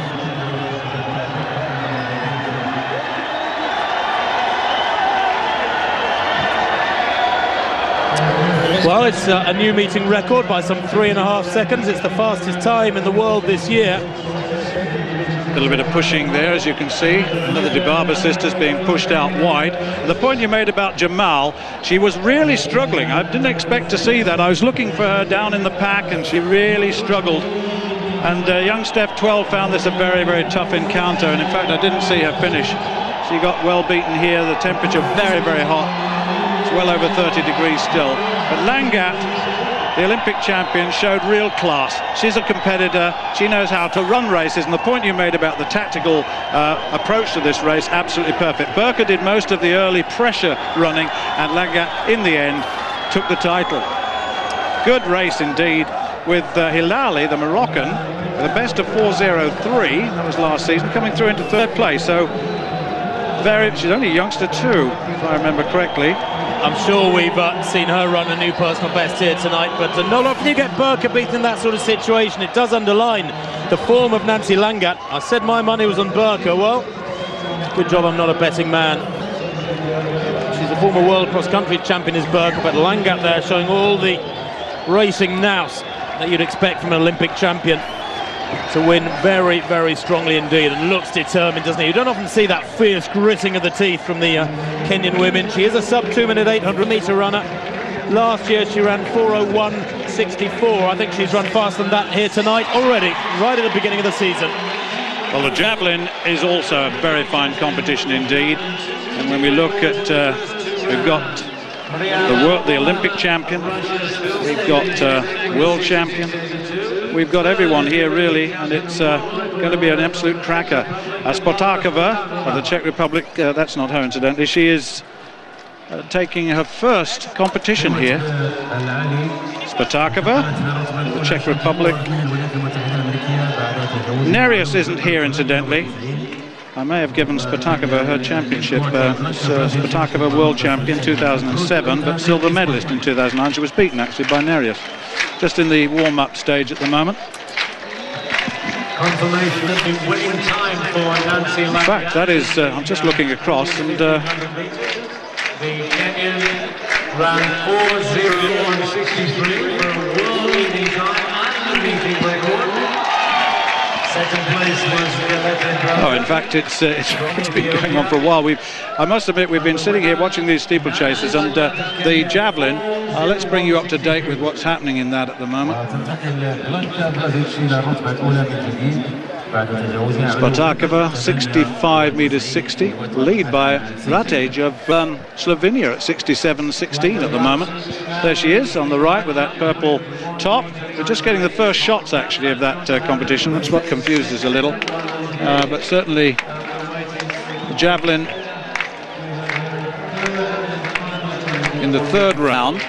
Well, it's a new meeting record by some 3.5 seconds. It's the fastest time in the world this year. A little bit of pushing there, as you can see. Another Dibaba sisters being pushed out wide. The point you made about Jamal, she was really struggling. I didn't expect to see that. I was looking for her down in the pack, and she really struggled. And young Steph 12 found this a very tough encounter, and in fact I didn't see her finish. She got well beaten here. The temperature very hot. It's well over 30 degrees still. But Langat, the Olympic champion, showed real class. She's a competitor. She knows how to run races, and the point you made about the tactical approach to this race, absolutely perfect. Burka did most of the early pressure running, and Langat in the end took the title. Good race indeed, with Hilali, the Moroccan, with a best of 4:03, that was last season, coming through into 3rd place. So she's only a youngster too, if I remember correctly. I'm sure we've seen her run a new personal best here tonight, but not often you get Burka beaten in that sort of situation. It does underline the form of Nancy Langat. I said my money was on Burka. Well, good job I'm not a betting man. She's a former world cross-country champion, is Burka, but Langat there showing all the racing nous that you'd expect from an Olympic champion to win very strongly indeed, and looks determined, doesn't he? You don't often see that fierce gritting of the teeth from the Kenyan women. She is a sub-2-minute 800 metre runner. Last year she ran 4:01.64. I think she's run faster than that here tonight already, right at the beginning of the season. Well, the javelin is also a very fine competition indeed, and when we look at we've got the Olympic champion, we've got world champion, we've got everyone here really, and it's going to be an absolute cracker. Spotakova of the Czech Republic, that's not her incidentally, she is taking her first competition here. Spotakova of the Czech Republic. Nereus isn't here incidentally. I may have given Spotakova her championship. Spotakova world champion 2007, but silver medalist in 2009. She was beaten actually by Nereus, just in the warm-up stage at the moment. Confirmation of the winning time for Nancy Langat. In fact, that is, I'm just looking across, and the Kenyan ran 4:01.63 for a world leading time and a meeting record. Second place was oh, in fact, it's been going on for a while. I must admit, we've been sitting here watching these steeplechasers, and the javelin. Let's bring you up to date with what's happening in that at the moment. Spotakova, 65 meters 60, lead by Ratej of Slovenia at 67.16 at the moment. There she is on the right with that purple top. We're just getting the first shots actually of that competition. That's what confused us a little, but certainly the javelin in the 3rd round.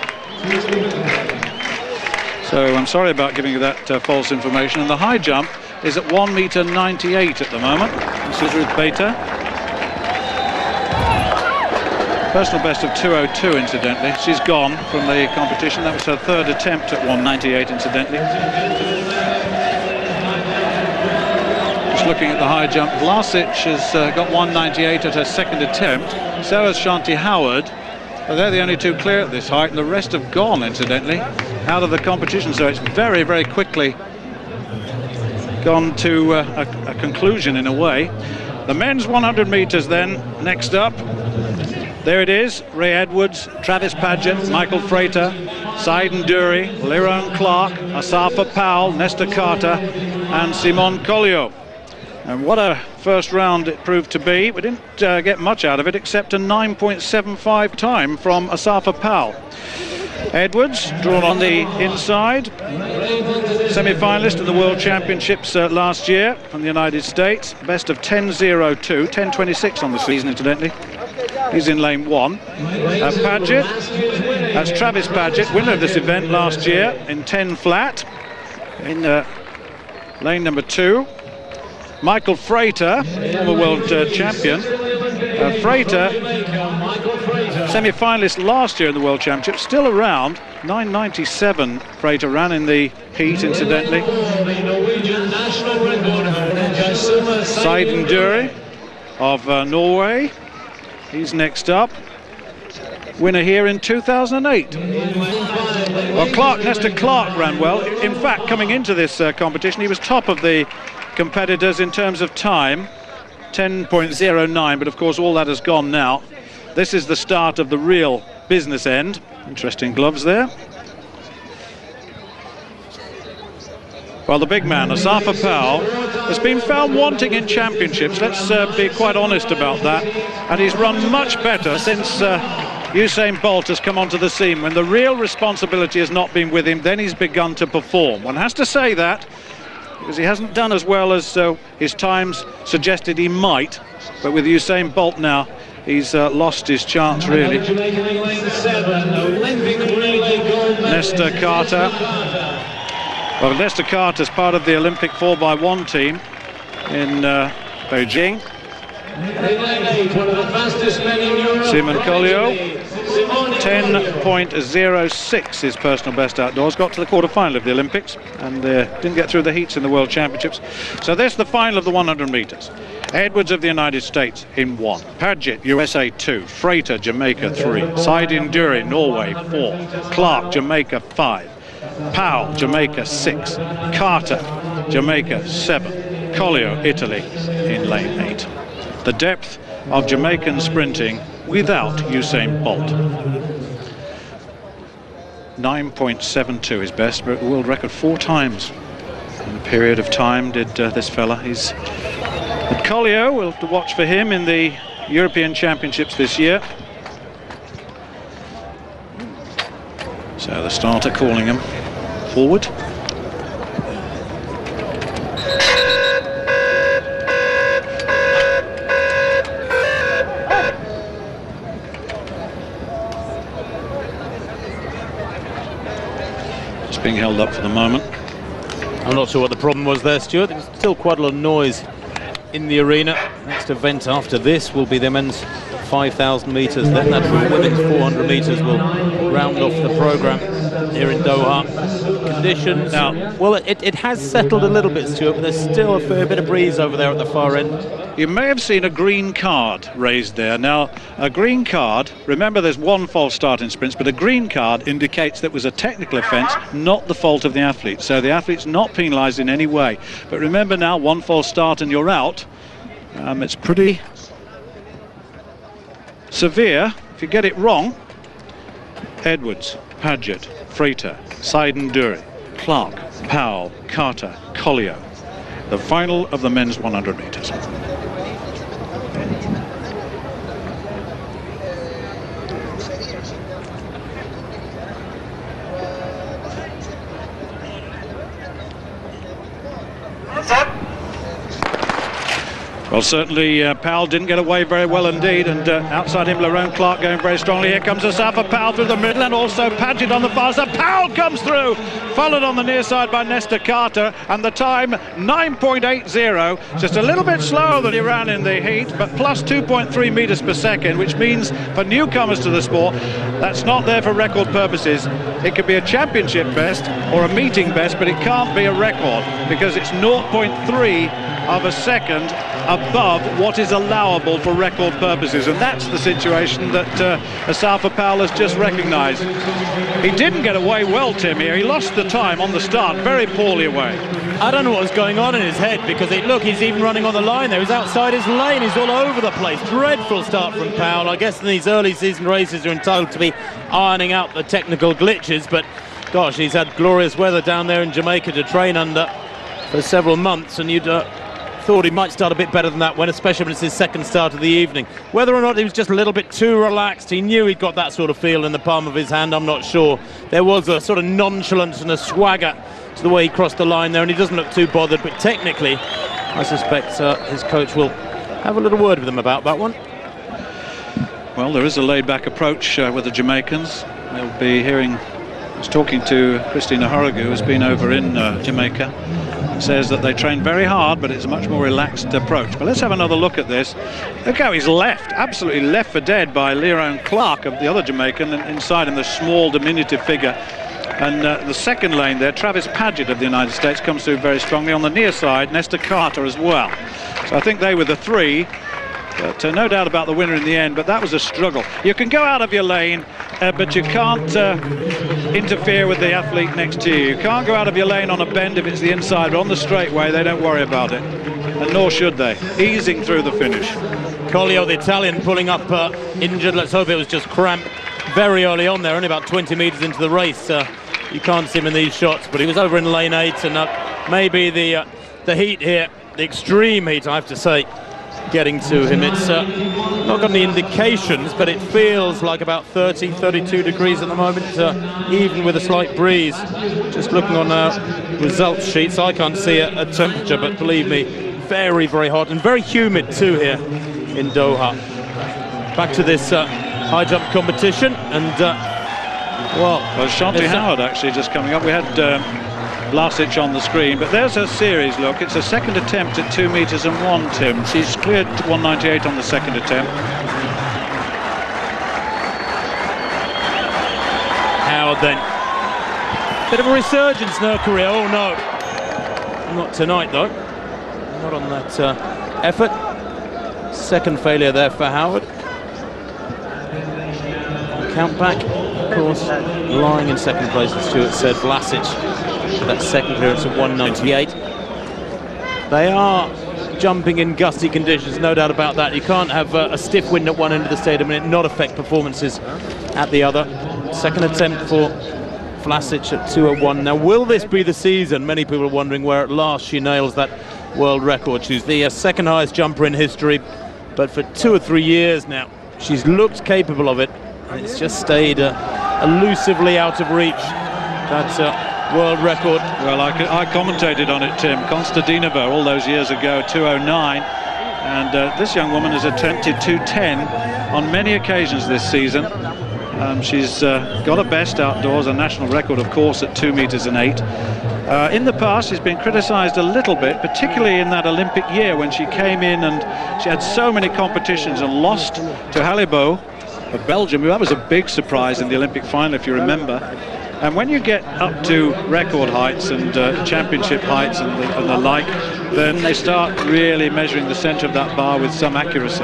So I'm sorry about giving you that false information. And the high jump, is at 1.98 at the moment. This is Ruth Bader. Personal best of 2:02, incidentally. She's gone from the competition. That was her third attempt at 1.98, incidentally. Just looking at the high jump, Vlasic has got 1.98 at her second attempt. So has Shanti Howard. But they're the only two clear at this height, and the rest have gone, incidentally, out of the competition. So it's very, very quickly gone to a conclusion in a way. The men's 100 metres then, next up. There it is, Ray Edwards, Travis Paget, Michael Frater, Saiden Dury, Liron Clark, Asafa Powell, Nesta Carter and Simon Collio. And what a first round it proved to be. We didn't get much out of it except a 9.75 time from Asafa Powell. Edwards drawn on the inside, semi-finalist in the World Championships last year from the United States, best of 10.02, 10.26 on the season incidentally. He's in lane 1. Paget, that's Travis Paget, winner of this event last year in 10 flat in lane number 2. Michael Frater, former world champion. Frater, semi-finalist last year in the World Championship, still around. 9.97 Frater ran in the heat, incidentally. Saiden Dury of Norway, he's next up. Winner here in 2008. Well, Nesta Clark ran well. In fact, coming into this competition, he was top of the competitors in terms of time, 10.09, but of course all that has gone now. This is the start of the real business end. Interesting gloves there. Well, the big man, Asafa Powell, has been found wanting in championships. Let's be quite honest about that. And he's run much better since Usain Bolt has come onto the scene. When the real responsibility has not been with him, then he's begun to perform. One has to say that, because he hasn't done as well as his times suggested he might. But with Usain Bolt now, he's lost his chance, really. Nesta Carter. Well, Nesta Carter's part of the Olympic 4x1 team in Beijing. Simon Collio, 10.06 his personal best outdoors. Got to the quarter-final of the Olympics and didn't get through the heats in the World Championships. So there's the final of the 100 metres. Edwards of the United States in 1. Paget, USA 2. Frater, Jamaica 3. Saiden Dury, Norway 4. Clark, Jamaica 5. Powell, Jamaica 6. Carter, Jamaica 7. Collio, Italy in lane 8. The depth of Jamaican sprinting without Usain Bolt. 9.72 is best, but world record 4 times in a period of time did this fella. He's at Collio. We'll have to watch for him in the European Championships this year. So the starter calling him forward. Just being held up for the moment. I'm not sure what the problem was there, Stuart. There's still quite a lot of noise in the arena. Next event after this will be the men's 5,000 metres. Then that women's 400 metres will round off the programme here in Doha. Conditions, now, well, it has settled a little bit, Stuart, but there's still a fair bit of breeze over there at the far end. You may have seen a green card raised there. Now, a green card, remember there's one false start in sprints, but a green card indicates that it was a technical offence, not the fault of the athlete. So the athlete's not penalised in any way. But remember now, one false start and you're out. It's pretty severe if you get it wrong. Edwards, Paget, Frater, Saiden Dury, Clark, Powell, Carter, Collio. The final of the men's 100 metres. Well, certainly Powell didn't get away very well indeed, and outside him, Lerone Clark going very strongly. Here comes Asafa Powell through the middle, and also Paget on the far side. Powell comes through, followed on the near side by Nesta Carter, and the time 9.80, just a little bit slower than he ran in the heat, but plus 2.3 meters per second, which means for newcomers to the sport, that's not there for record purposes. It could be a championship best or a meeting best, but it can't be a record because it's 0.3 of a second above what is allowable for record purposes, and that's the situation that Asafa Powell has just recognised. He didn't get away well, Tim, here. He lost the time on the start, very poorly away. I don't know what was going on in his head, because look, he's even running on the line there. He's outside his lane, he's all over the place. Dreadful start from Powell. I guess in these early season races you're entitled to be ironing out the technical glitches, but gosh, he's had glorious weather down there in Jamaica to train under for several months, and you'd thought he might start a bit better than that, especially when it's his second start of the evening. Whether or not he was just a little bit too relaxed, he knew he'd got that sort of feel in the palm of his hand, I'm not sure. There was a sort of nonchalance and a swagger to the way he crossed the line there, and he doesn't look too bothered, but technically I suspect his coach will have a little word with him about that one. Well, there is a laid-back approach with the Jamaicans. They'll be hearing, I was talking to Christina Horogu, who's been over in Jamaica, says that they train very hard, but it's a much more relaxed approach. But let's have another look at this. Look how he's left, absolutely left for dead by Lerone Clark, of the other Jamaican, and inside him the small diminutive figure. And the second lane there, Travis Paget of the United States comes through very strongly. On the near side, Nesta Carter as well. So I think they were the three. But no doubt about the winner in the end, but that was a struggle. You can go out of your lane, but you can't interfere with the athlete next to you. You can't go out of your lane on a bend if it's the inside, but on the straightaway they don't worry about it, and nor should they. Easing through the finish. Collio, the Italian, pulling up injured. Let's hope it was just cramp very early on there, only about 20 metres into the race. You can't see him in these shots, but he was over in lane 8, and maybe the heat here, the extreme heat, I have to say, getting to him. It's not got any indications, but it feels like about 30, 32 degrees at the moment, even with a slight breeze. Just looking on results sheets, I can't see a temperature, but believe me, very, very hot and very humid too here in Doha. Back to this high jump competition, and well, Shanti Howard actually just coming up. We had Vlasic on the screen, but there's her series look. It's a second attempt at 2 meters and 1, Tim. She's cleared 198 on the second attempt. Howard then, bit of a resurgence in her career. Oh no, not tonight though, not on that effort. Second failure there for Howard. Count back, of course, lying in second place, as Stuart said, Vlasic. That second clearance of 198. They are jumping in gusty conditions, no doubt about that. You can't have a stiff wind at one end of the stadium and it not affect performances at the other. Second attempt for Vlasic at 2:01. Now, will this be the season? Many people are wondering where at last she nails that world record. She's the second highest jumper in history, but for 2 or 3 years now, she's looked capable of it, and it's just stayed elusively out of reach. That's world record. Well, I commentated on it, Tim. Konstantinova all those years ago, 2:09, and this young woman has attempted 2:10 on many occasions this season. She's got a best outdoors, a national record, of course, at 2 meters and 8. In the past, she's been criticised a little bit, particularly in that Olympic year when she came in and she had so many competitions and lost to Halibo of Belgium. That was a big surprise in the Olympic final, if you remember. And when you get up to record heights and championship heights and the like, then they start really measuring the centre of that bar with some accuracy.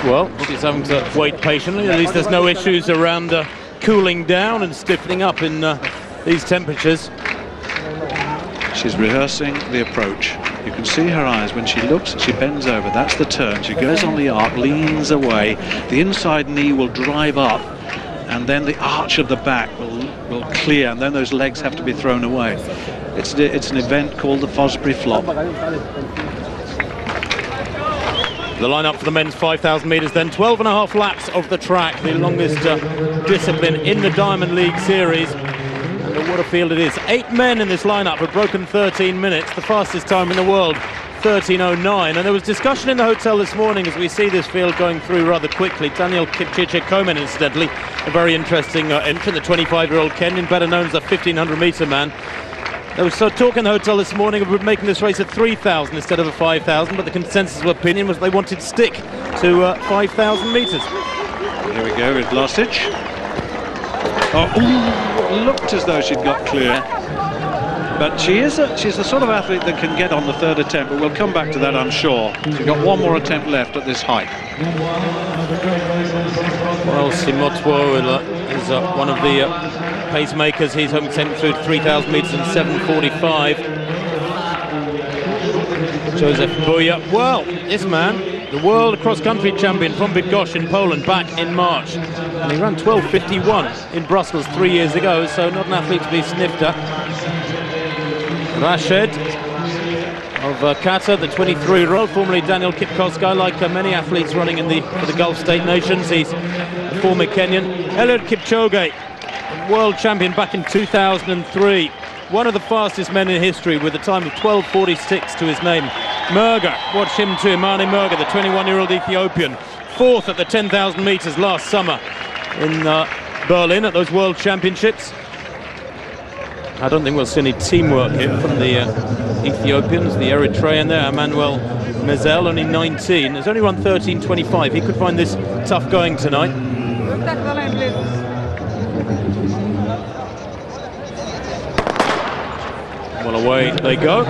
Well, she's having to wait patiently. At least there's no issues around cooling down and stiffening up in these temperatures. She's rehearsing the approach. You can see her eyes when she looks, she bends over, that's the turn. She goes on the arc, leans away, the inside knee will drive up, and then the arch of the back will clear, and then those legs have to be thrown away. It's an event called the Fosbury Flop. The lineup for the men's 5,000 metres then, 12.5 laps of the track, the longest discipline in the Diamond League series. And what a field it is. 8 men in this lineup have broken 13 minutes, the fastest time in the world, 13:09. And there was discussion in the hotel this morning as we see this field going through rather quickly. Daniel Kipchirchir incidentally, a very interesting entrant, the 25-year-old Kenyan, better known as the 1,500 metre man. There was talk in the hotel this morning of making this race a 3,000 instead of a 5,000, but the consensus of opinion was they wanted to stick to 5,000 metres. Here we go with Vlasic. Oh, looked as though she'd got clear. But she's the sort of athlete that can get on the third attempt, but we'll come back to that, I'm sure. She's got one more attempt left at this height. Well, Simotwo is one of the pacemakers. He's home sent through 3,000 metres in 7:45. Joseph Buja. Well, this man, the world cross-country champion from Bydgoszcz in Poland, back in March. And he ran 12:51 in Brussels 3 years ago, so not an athlete to be sniffed at. Rashid of Qatar, the 23-year-old, formerly Daniel Kipchoge, like many athletes running for the Gulf state nations. He's a former Kenyan. Eliud Kipchoge, world champion back in 2003. One of the fastest men in history with a time of 12:46 to his name. Merger, watch him too, Mane Merger, the 21-year-old Ethiopian. Fourth at the 10,000 metres last summer in Berlin at those World Championships. I don't think we'll see any teamwork here from the Ethiopians, the Eritrean there, Emmanuel Mezel, only 19. Has only run 13:25. He could find this tough going tonight. Well, away they go.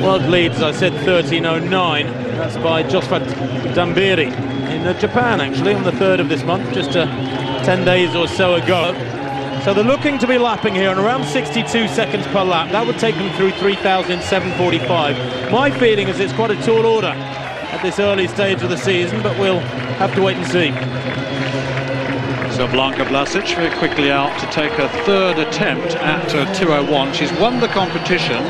World leads, I said 13:09. That's by Josephat Dambiri in Japan, actually, on the 3rd of this month, just 10 days or so ago. So they're looking to be lapping here on around 62 seconds per lap. That would take them through 3,745. My feeling is it's quite a tall order at this early stage of the season, but we'll have to wait and see. So Blanka Vlasic very quickly out to take her third attempt at 2:01. She's won the competition,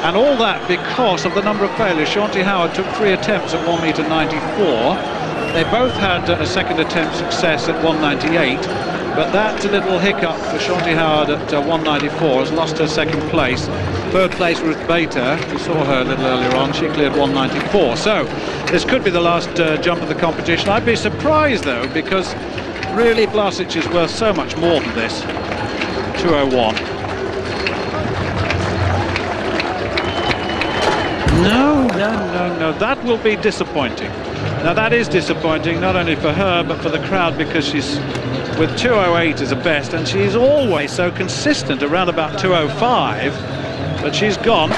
and all that because of the number of failures. Shaunti Howard took 3 attempts at 1:94. They both had a second attempt success at 1:98. But that little hiccup for Shaunti Howard at 1:94 has lost her second place. Third place Ruth Bader, we saw her a little earlier on, she cleared 1:94. So this could be the last jump of the competition. I'd be surprised though, because really Vlasic is worth so much more than this. 2:01. No, that will be disappointing. Now that is disappointing, not only for her but for the crowd, because she's with 2:08 as a best, and she's always so consistent around about 2:05, but she's gone.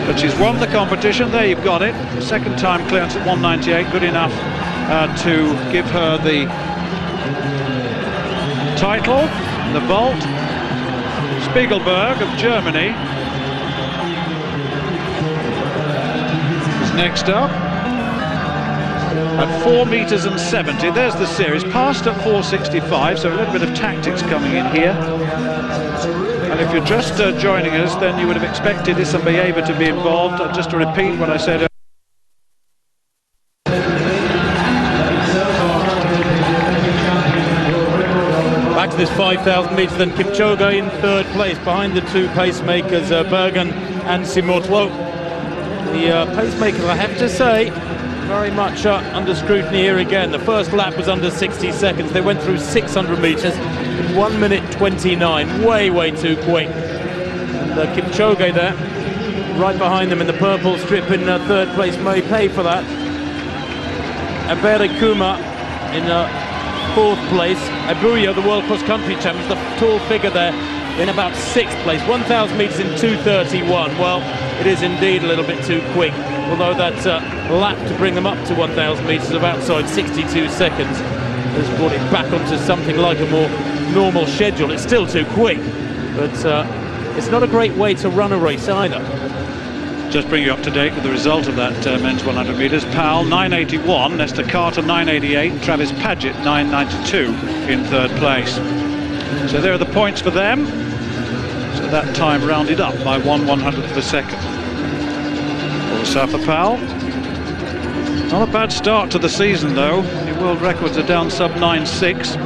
But she's won the competition. There you've got it. Second time clearance at 1:98, good enough to give her the title, the vault. Spiegelberg of Germany is next up at 4:70. There's the series, passed at 4:65, so a little bit of tactics coming in here. And if you're just joining us, then you would have expected Isambeyeva to be involved. Just to repeat what I said earlier. Back to this 5,000 metres, then Kipchoge in third place behind the two pacemakers, Bergen and Simotwo. The pacemakers, I have to say, very much under scrutiny here again. The first lap was under 60 seconds. They went through 600 metres in 1:29, way too quick. And Kipchoge there, right behind them in the purple strip in third place, may pay for that. Abere Kuma in fourth place. Abuya, the world cross-country champion, the tall figure there, in about sixth place. 1,000 metres in 2:31. Well, it is indeed a little bit too quick, although that lap to bring them up to 1,000 metres of outside 62 seconds has brought it back onto something like a more normal schedule. It's still too quick, but it's not a great way to run a race either. Just bring you up to date with the result of that men's 100 metres. Powell 9:81, Nesta Carter 9:88, Travis Paget 9:92 in third place. So there are the points for them. at that time rounded up by 1/100th of a second. Sapapal. Not a bad start to the season though. The world records are down sub 9.6.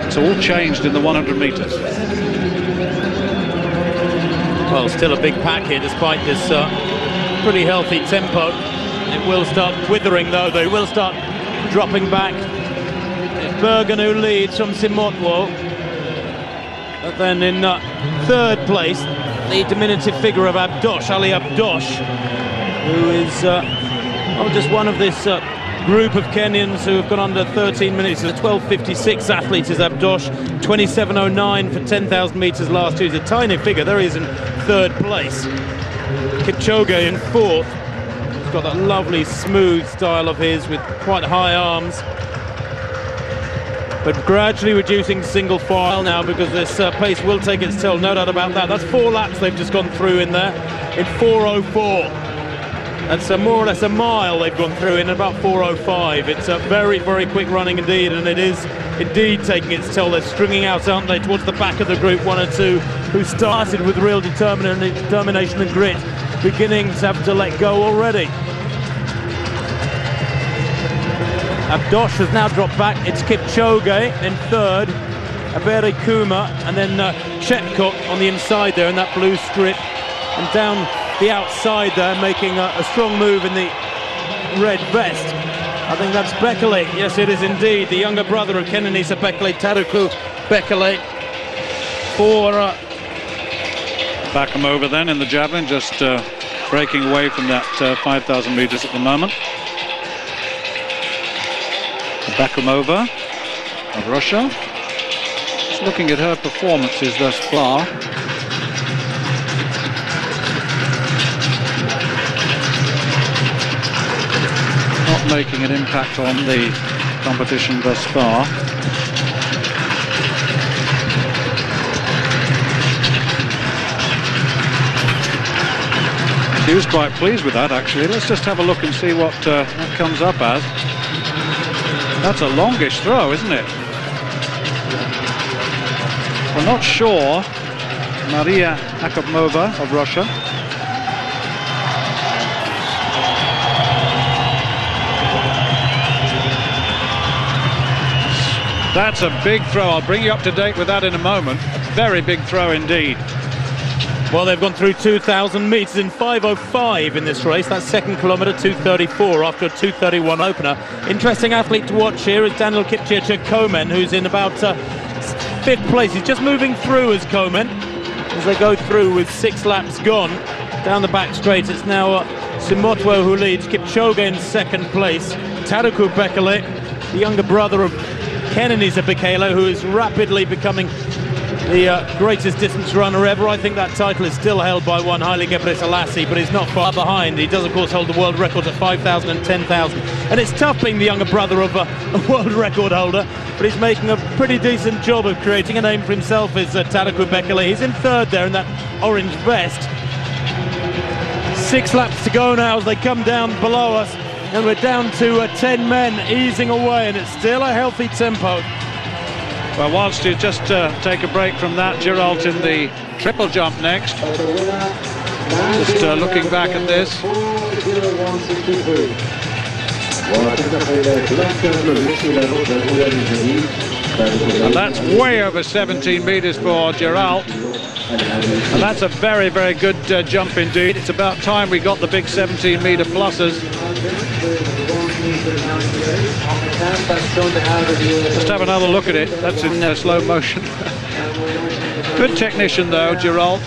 It's all changed in the 100 metres. Well, still a big pack here despite this pretty healthy tempo. It will start withering though. They will start dropping back. It's Bergen who leads from Simotwo. But then in third place, the diminutive figure of Abdosh, Ali Abdosh, who is just one of this group of Kenyans who have gone under 13 minutes. The 12.56 athlete is Abdosh, 27.09 for 10,000 metres last year. He's a tiny figure. There he is in third place. Kipchoge in fourth. He's got that lovely smooth style of his with quite high arms. But gradually reducing single file now because this pace will take its toll, no doubt about that. That's 4 laps they've just gone through in there in 4:04. That's more or less a mile they've gone through in about 4:05. It's a very, very quick running indeed, and it is indeed taking its toll. They're stringing out, aren't they, towards the back of the group, 1 or 2, who started with real determination and grit, beginning to have to let go already. Abdosh has now dropped back. It's Kipchoge in third, Abere Kuma, and then Chepkok on the inside there in that blue strip, and down the outside there, making a strong move in the red vest. I think that's Bekele. Yes, it is indeed. The younger brother of Kenenisa Bekele, Taruku Bekele. Back him over then in the javelin, just breaking away from that 5,000 metres at the moment. Bakumova of Russia. Just looking at her performances thus far. Not making an impact on the competition thus far. She was quite pleased with that actually. Let's just have a look and see what that comes up as. That's a longish throw, isn't it? We're not sure. Maria Akopmova of Russia. That's a big throw. I'll bring you up to date with that in a moment. A very big throw indeed. Well, they've gone through 2,000 metres in 5:05 in this race. That's second kilometre, 2:34 after a 2:31 opener. Interesting athlete to watch here is Daniel Kipchirchir Komen, who's in about 5th place. He's just moving through as Komen as they go through with 6 laps gone. Down the back straight, it's now Simotwo who leads. Kipchoge in 2nd place. Taruku Bekele, the younger brother of Kenenisa Bekele, who is rapidly becoming the greatest distance runner ever. I think that title is still held by one Haile Gebrselassie, but he's not far behind. He does, of course, hold the world records at 5,000 and 10,000. And it's tough being the younger brother of a world record holder, but he's making a pretty decent job of creating a name for himself, is Taruku Bekele. He's in third there in that orange vest. 6 laps to go now as they come down below us, and we're down to 10 men easing away, and it's still a healthy tempo. Well, whilst you just take a break from that, Gerald in the triple jump next. Just looking back at this. And that's way over 17 metres for Gerald. And that's a very, very good jump indeed. It's about time we got the big 17-metre pluses. Just have another look at it. That's in slow motion. Good technician though, Gerald.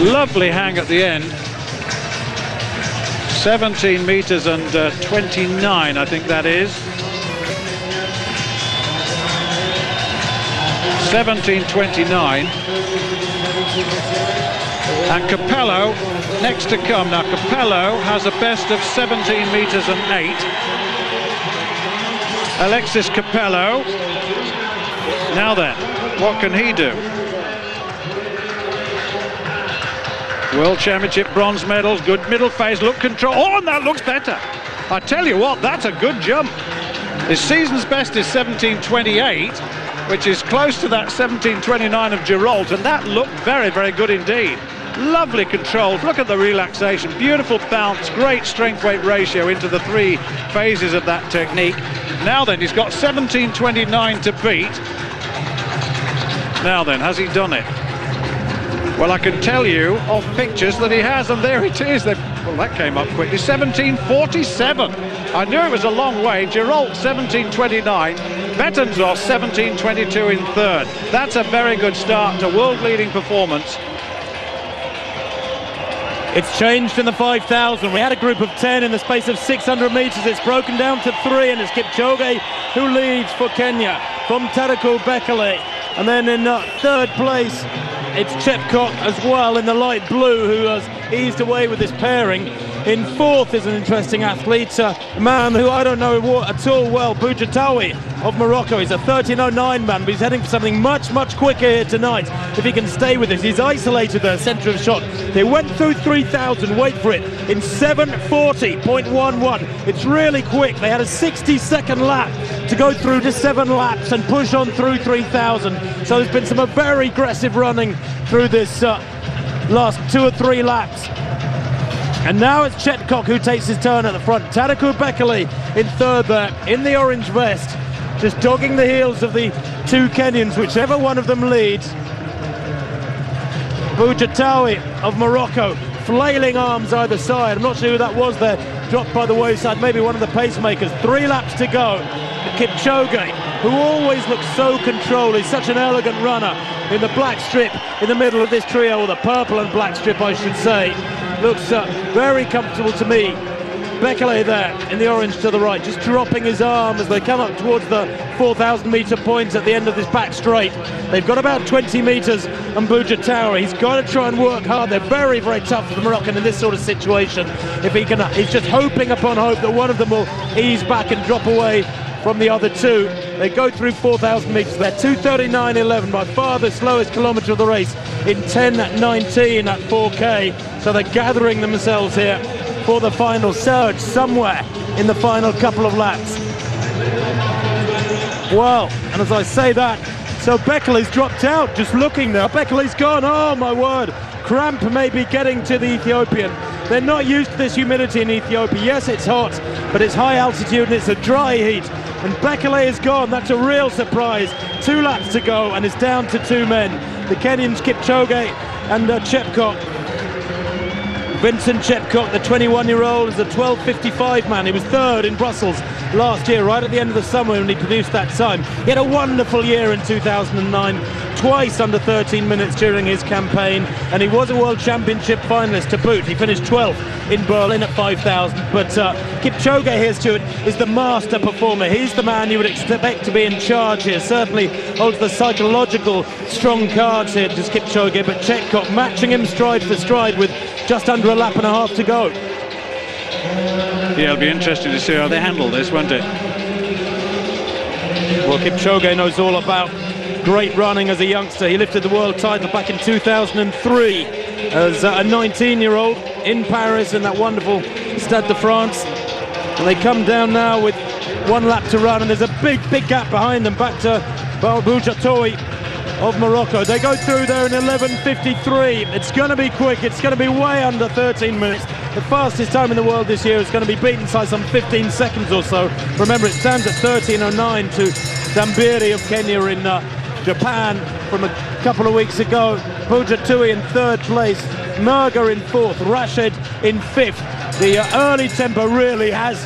Lovely hang at the end. 17 metres and 29, I think that is. 17:29. And Capello next to come. Now Capello has a best of 17 metres and 8. Alexis Capello. Now then, what can he do? World Championship bronze medals, good middle phase, look control. Oh, and that looks better. I tell you what, that's a good jump. His season's best is 17:28, which is close to that 17:29 of Girault, and that looked very, very good indeed. Lovely controls, look at the relaxation, beautiful bounce, great strength-weight ratio into the 3 phases of that technique. Now then, he's got 17:29 to beat. Now then, has he done it? Well, I can tell you off pictures that he has, and there it is. Well, that came up quickly. 17:47. I knew it was a long way. Girault 17:29. Bettensov 17:22 in third. That's a very good start to world-leading performance. It's changed in the 5,000. We had a group of 10 in the space of 600 metres. It's broken down to 3, and it's Kipchoge who leads for Kenya from Tariku Bekele. And then in third place, it's Chepkok as well in the light blue, who has eased away with this pairing. In fourth is an interesting athlete, a man who I don't know at all well, Boujatawi of Morocco. He's a 13:09 man, but he's heading for something much, much quicker here tonight if he can stay with this. He's isolated there, centre of shot. They went through 3,000, wait for it, in 7:40.11. It's really quick. They had a 60-second lap to go through just 7 laps and push on through 3,000. So there's been some very aggressive running through this last 2 or 3 laps. And now it's Chepkok who takes his turn at the front. Tariku Bekele in third there, in the orange vest, just dogging the heels of the 2 Kenyans, whichever one of them leads. Boujatawi of Morocco, flailing arms either side. I'm not sure who that was there, dropped by the wayside, maybe one of the pacemakers. 3 laps to go. Kipchoge, who always looks so controlled, he's such an elegant runner in the black strip in the middle of this trio, or the purple and black strip I should say. Looks very comfortable to me. Bekele there in the orange to the right, just dropping his arm as they come up towards the 4,000 metre point at the end of this back straight. They've got about 20 metres on Boujatawi. He's got to try and work hard. They're very, very tough for the Moroccan in this sort of situation. If he can, he's just hoping upon hope that one of them will ease back and drop away from the other 2. They go through 4,000 metres. They're 2:39.11, by far the slowest kilometre of the race, in 10:19 at 4K. So they're gathering themselves here for the final surge somewhere in the final couple of laps. Well, and as I say that, so Bekele's dropped out, just looking there. Bekele's gone, oh my word. Cramp may be getting to the Ethiopian. They're not used to this humidity in Ethiopia. Yes, it's hot, but it's high altitude and it's a dry heat. And Bekele is gone. That's a real surprise. 2 laps to go, and it's down to 2 men. The Kenyans, Kipchoge and Chepkok. Vincent Chepkok, the 21-year-old, is a 12:55 man. He was third in Brussels last year, right at the end of the summer when he produced that time. He had a wonderful year in 2009, twice under 13 minutes during his campaign, and he was a World Championship finalist to boot. He finished 12th in Berlin at 5,000. But Kipchoge here, Stuart, is the master performer. He's the man you would expect to be in charge here. Certainly holds the psychological strong cards here, just Kipchoge, but Chepkok matching him stride for stride with just under a lap and a half to go. Yeah, it'll be interesting to see how they handle this, won't it? Well, Kipchoge knows all about great running as a youngster. He lifted the world title back in 2003 as a 19-year-old in Paris in that wonderful Stade de France. And they come down now with 1 lap to run, and there's a big, big gap behind them back to Boujatawi of Morocco. They go through there in 11:53. It's going to be quick. It's going to be way under 13 minutes. The fastest time in the world this year is going to be beaten by some 15 seconds or so. Remember, it stands at 13:09 to Zambiri of Kenya in Japan from a couple of weeks ago. Boujatawi in third place, Merga in fourth, Rashid in fifth. The early tempo really has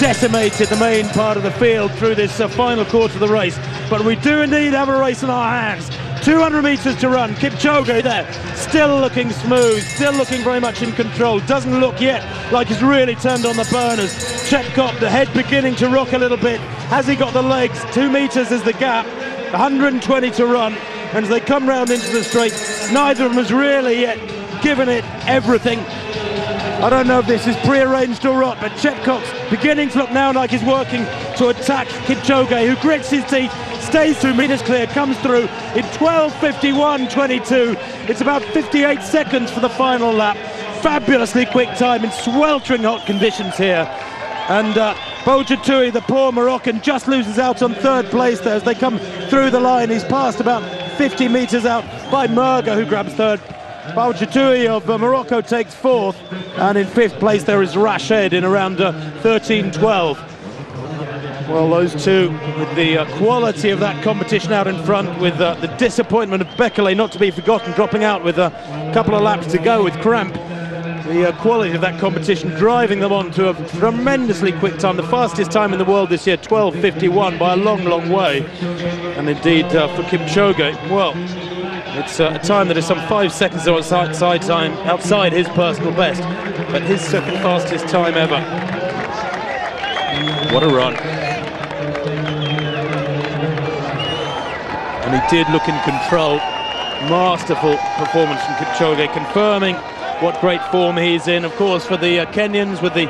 decimated the main part of the field through this final quarter of the race. But we do indeed have a race in our hands. 200 metres to run. Kipchoge there, still looking smooth, still looking very much in control. Doesn't look yet like he's really turned on the burners. Chepkok, the head beginning to rock a little bit. Has he got the legs? 2 metres is the gap. 120 to run. And as they come round into the straight, neither of them has really yet given it everything. I don't know if this is pre-arranged or not, but Chepkok's beginning to look now like he's working to attack Kipchoge, who grits his teeth, stays 2 metres clear, comes through in 12:51.22. It's about 58 seconds for the final lap. Fabulously quick time in sweltering hot conditions here. And Boujatoui, the poor Moroccan, just loses out on third place there as they come through the line. He's passed about 50 metres out by Merga, who grabs third. Boujatoui of Morocco takes fourth, and in fifth place there is Rached in around 13:12. Well, those two with the quality of that competition out in front, with the disappointment of Bekele not to be forgotten, dropping out with a couple of laps to go with cramp. The quality of that competition driving them on to a tremendously quick time, the fastest time in the world this year, 12:51, by a long, long way. And indeed for Kipchoge, well, it's a time that is some 5 seconds outside his personal best, but his second fastest time ever. What a run. And he did look in control. Masterful performance from Kipchoge, confirming what great form he's in. Of course, for the Kenyans, with the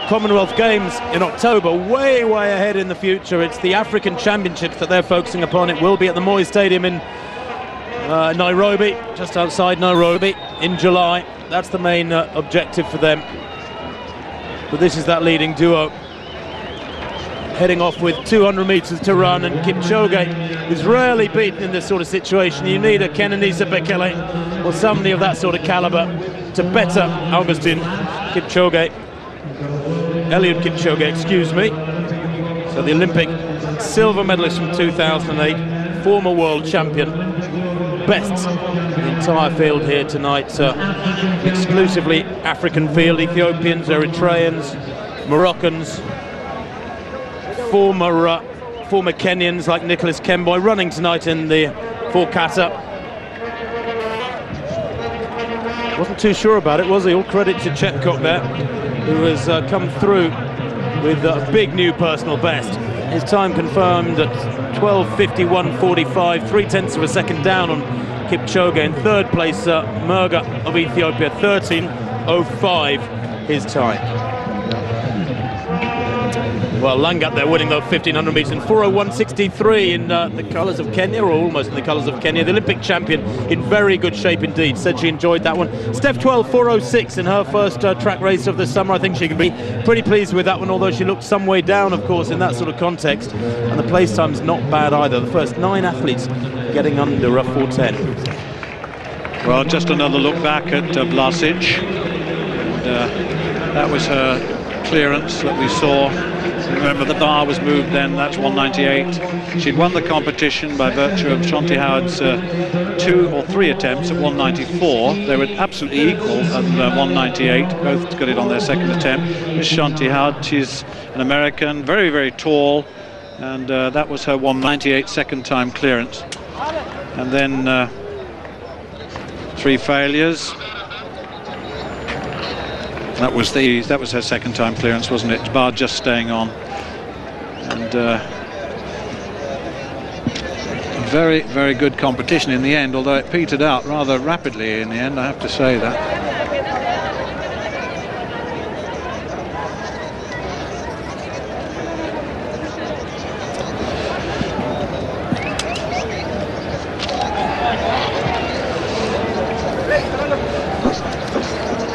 Commonwealth Games in October, way ahead in the future. It's the African Championships that they're focusing upon. It will be at the Moi Stadium in Nairobi, just outside Nairobi, in July. That's the main objective for them. But this is that leading duo heading off with 200 metres to run, and Kipchoge is rarely beaten in this sort of situation. You need a Kenenisa Bekele or somebody of that sort of calibre to better Augustin Kipchoge, Eliud Kipchoge, excuse me. So the Olympic silver medalist from 2008, former world champion, best the entire field here tonight. Exclusively African field, Ethiopians, Eritreans, Moroccans, former Kenyans like Nicholas Kemboi running tonight in the for Qatar. Wasn't too sure about it, was he? All credit to Chetkok there, who has come through with a big new personal best. His time confirmed at 12:51.45, 0.3 of a second down on Kipchoge. In third place, Merga of Ethiopia, 13:05 his time. Well, Langat there winning though 1,500 metres in 4:01.63 in the colours of Kenya, or almost in the colours of Kenya. The Olympic champion in very good shape indeed. Said she enjoyed that one. Steph 12:4:06 in her first track race of the summer. I think she can be pretty pleased with that one, although she looked some way down, of course, in that sort of context. And the place time's not bad either. The first 9 athletes getting under a 4:10. Well, just another look back at Vlasic. And, that was her clearance that we saw. Remember, the bar was moved then. That's 198. She'd won the competition by virtue of Shanti Howard's 2 or 3 attempts at 194. They were absolutely equal at 198. Both got it on their second attempt. Miss Shanti Howard, she's an American, very tall, and that was her 198 second time clearance. And then 3 failures. That was her second time clearance, wasn't it? Bar just staying on. And very good competition in the end, although it petered out rather rapidly in the end, I have to say that.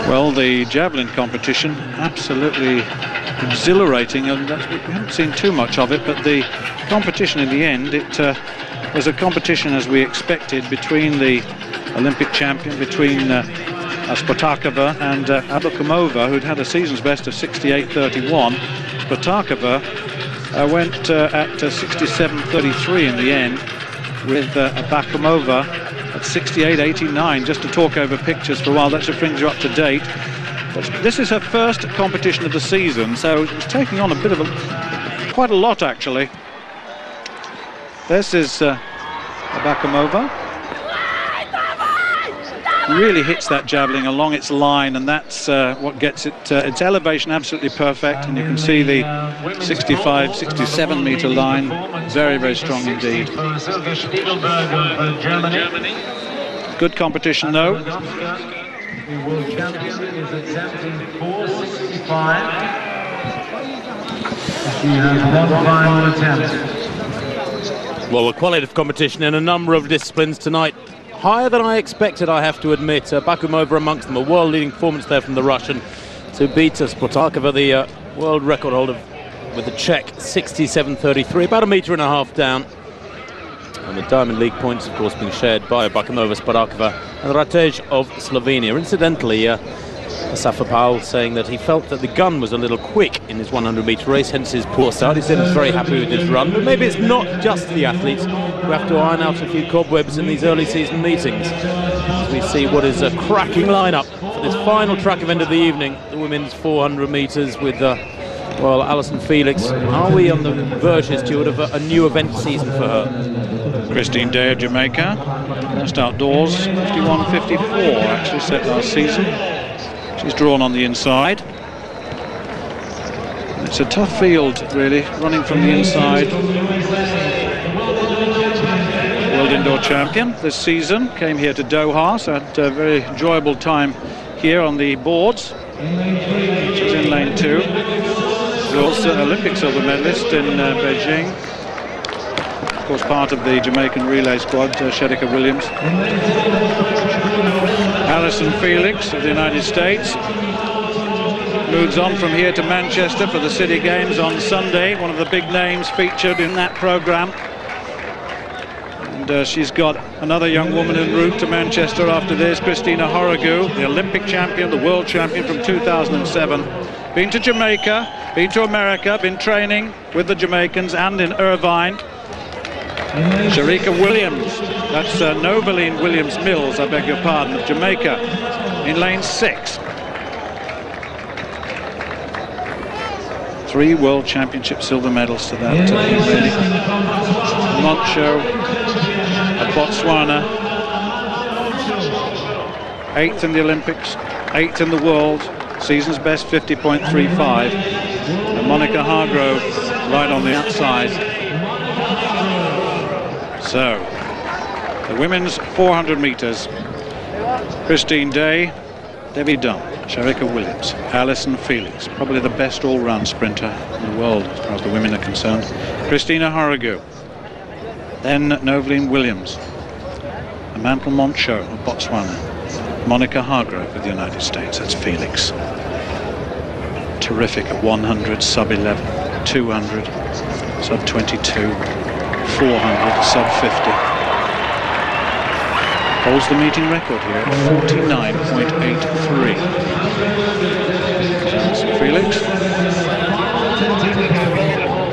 Well, the javelin competition, absolutely exhilarating, and we haven't seen too much of it, but the competition in the end, it was a competition as we expected between the Olympic champion, between Spotakova and Abakumova, who'd had a season's best of 68.31. Spotakova went at 67.33 in the end, with Abakumova at 68.89. Just to talk over pictures for a while, that should bring you up to date. But this is her first competition of the season, so it's taking on a bit of quite a lot actually. This is Abakumova. Really hits that javelin along its line, and that's what gets it its elevation absolutely perfect, and you can see the 65-67 meter line, very strong indeed. Good competition though. The world champion is attempting 465. She has one final attempt. Well, a qualitative competition in a number of disciplines tonight. Higher than I expected, I have to admit. Bakumova amongst them, a world-leading performance there from the Russian to beat Spotakova, the world record holder with the Czech 67.33, about a metre and a half down. And the Diamond League points, of course, being shared by Bakimova, Sporakova and Ratej of Slovenia. Incidentally, Safa Paul saying that he felt that the gun was a little quick in his 100-metre race, hence his poor start. He said he was very happy with his run, but maybe it's not just the athletes who have to iron out a few cobwebs in these early season meetings. As we see what is a cracking lineup for this final track event of the evening, the women's 400 metres with well, Alison Felix. Are we on the verge, Stuart, of a new event season for her? Christine Day of Jamaica, just outdoors, 51.54 actually set last season. She's drawn on the inside. It's a tough field, really, running from the inside. World Indoor Champion this season, came here to Doha, so had a very enjoyable time here on the boards. She's in lane 2. She's also Olympic silver medalist in Beijing. Of course, part of the Jamaican relay squad, Sherika Williams. Alison Felix of the United States moves on from here to Manchester for the City Games on Sunday. One of the big names featured in that programme. And she's got another young woman en route to Manchester after this, Christina Horrigu, the Olympic champion, the world champion from 2007. Been to Jamaica, been to America, been training with the Jamaicans and in Irvine. Sherika Williams, that's Noveline Williams-Mills, I beg your pardon, of Jamaica, in lane 6. 3 World Championship silver medals to that really. Moncho of Botswana, 8th in the Olympics, 8th in the world, season's best 50.35, and Monica Hargrove right on the outside. So, the women's 400 metres, Christine Day, Debbie Dunn, Sherika Williams, Alison Felix, probably the best all-round sprinter in the world as far as the women are concerned, Christina Horrigu, then Noveline Williams, Amantle Moncho of Botswana, Monica Hargrove of the United States, that's Felix. Terrific at 100, sub-11, 200, sub-22, 400, sub-50. Holds the meeting record here at 49.83. Felix.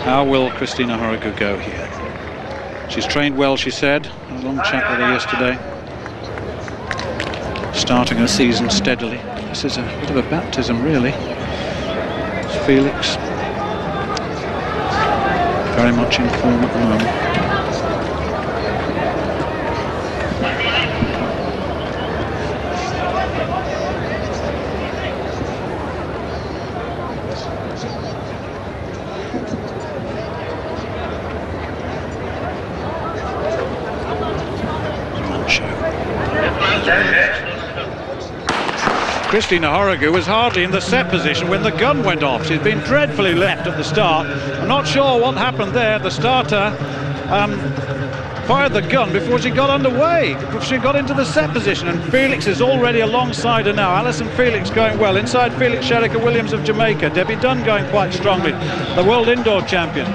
How will Christina Horrigu go here? She's trained well, she said. A long chat with her yesterday. Starting her season steadily. This is a bit of a baptism, really. It's Felix. Very much in form at the moment. Christina Horrigu was hardly in the set position when the gun went off. She's been dreadfully left at the start. I'm not sure what happened there. The starter fired the gun before she got underway, before she got into the set position, and Felix is already alongside her now. Alison Felix going well. Inside Felix, Sherika Williams of Jamaica. Debbie Dunn going quite strongly, the world indoor champion.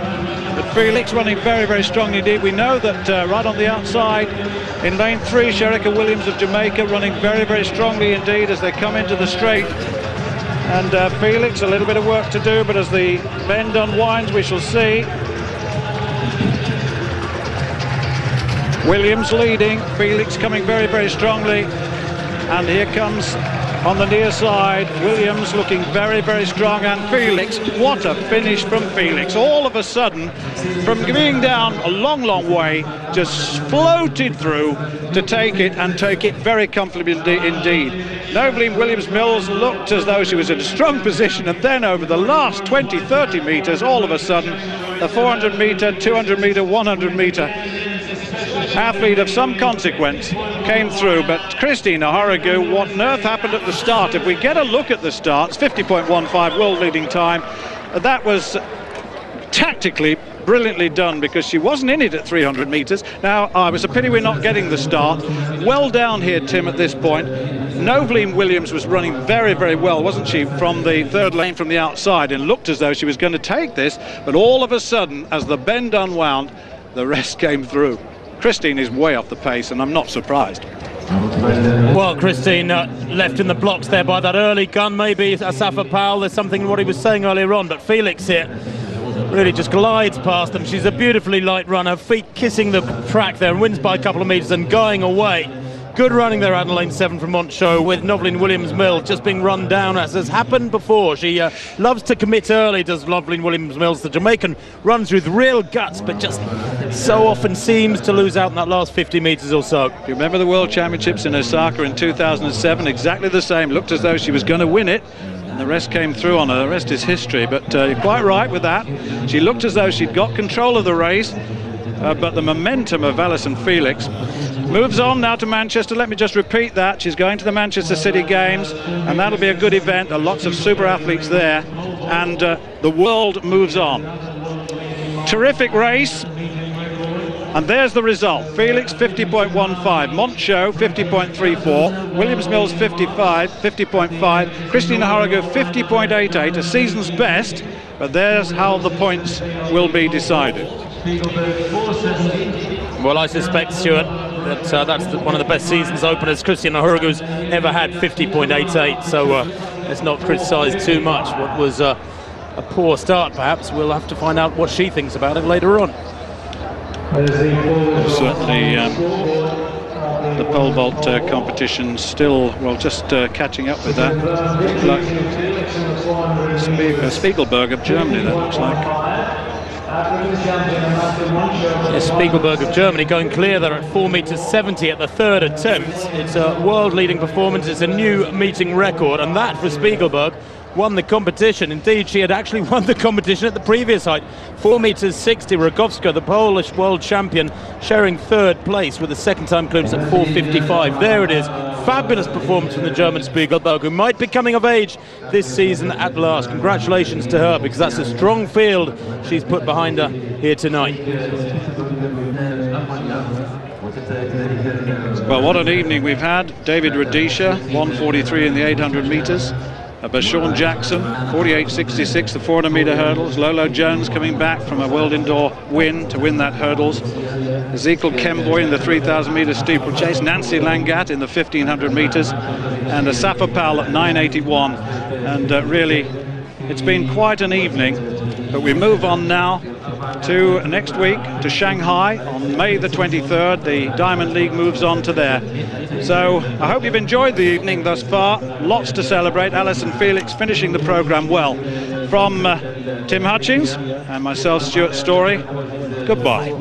But Felix running very, very strongly indeed. We know that right on the outside in lane 3, Sherika Williams of Jamaica running very, very strongly indeed as they come into the straight. And Felix, a little bit of work to do, but as the bend unwinds, we shall see. Williams leading, Felix coming very, very strongly. And here comes on the near side, Williams looking very, very strong, and Felix, what a finish from Felix. All of a sudden, from being down a long, long way, just floated through to take it, and take it very comfortably indeed. Noveline Williams-Mills looked as though she was in a strong position, and then over the last 20, 30 metres, all of a sudden, the 400 metre, 200 metre, 100 metre athlete of some consequence came through. But Christina Horrigu, what on earth happened at the start? If we get a look at the starts, 50.15 world leading time, that was tactically brilliantly done, because she wasn't in it at 300 metres. Now, it was a pity we're not getting the start. Well down here, Tim, at this point. Noveline Williams was running very, very well, wasn't she, from the third lane from the outside, and looked as though she was going to take this, but all of a sudden, as the bend unwound, the rest came through. Christine is way off the pace, and I'm not surprised. Well, Christine left in the blocks there by that early gun, maybe Asafa Powell. There's something in what he was saying earlier on, but Felix here really just glides past them. She's a beautifully light runner, feet kissing the track there, and wins by a couple of metres and going away. Good running there out in lane 7 from Moncho, with Noveline Williams-Mills just being run down, as has happened before. She loves to commit early, does Noveline Williams-Mills. The Jamaican runs with real guts, but just so often seems to lose out in that last 50 metres or so. You remember the World Championships in Osaka in 2007? Exactly the same. Looked as though she was going to win it, and the rest came through on her. The rest is history, but you're quite right with that. She looked as though she'd got control of the race, but the momentum of Alison Felix moves on now to Manchester. Let me just repeat that. She's going to the Manchester City Games, and that'll be a good event. There are lots of super athletes there, and the world moves on. Terrific race, and there's the result. Felix 50.15, Moncho 50.34, Williams-Mills 50.5, Christina Horrigo 50.88, a season's best, but there's how the points will be decided. Well, I suspect, Stuart, that that's one of the best seasons openers Christina Horrigo's ever had, 50.88, so let's not criticise too much what was a poor start. Perhaps we'll have to find out what she thinks about it later on. Certainly the pole vault competition still, well, just catching up with that. Like Spiegelberg of Germany, that looks like. Yes, Spiegelberg of Germany going clear there at 4.70 meters at the third attempt. It's a world-leading performance. It's a new meeting record, and that for Spiegelberg won the competition. Indeed, she had actually won the competition at the previous height, 4.60 meters. Rogowska, the Polish world champion, sharing third place with the second-time glimpse at 4.55. There it is. Fabulous performance from the German Spiegelberg, who might be coming of age this season at last. Congratulations to her, because that's a strong field she's put behind her here tonight. Well, what an evening we've had. David Rudisha, 1:43 in the 800 metres. But Sean Jackson, 48.66, the 400-metre hurdles. Lolo Jones coming back from a World Indoor win to win that hurdles. Ezekiel Kemboy in the 3,000-metre steeplechase. Nancy Langat in the 1,500 metres. And Asafa Powell at 9.81. And really, it's been quite an evening. But we move on now to next week, to Shanghai on May the 23rd. The Diamond League moves on to there. So I hope you've enjoyed the evening thus far. Lots to celebrate. Alison Felix finishing the programme well. From Tim Hutchings and myself, Stuart Story, goodbye.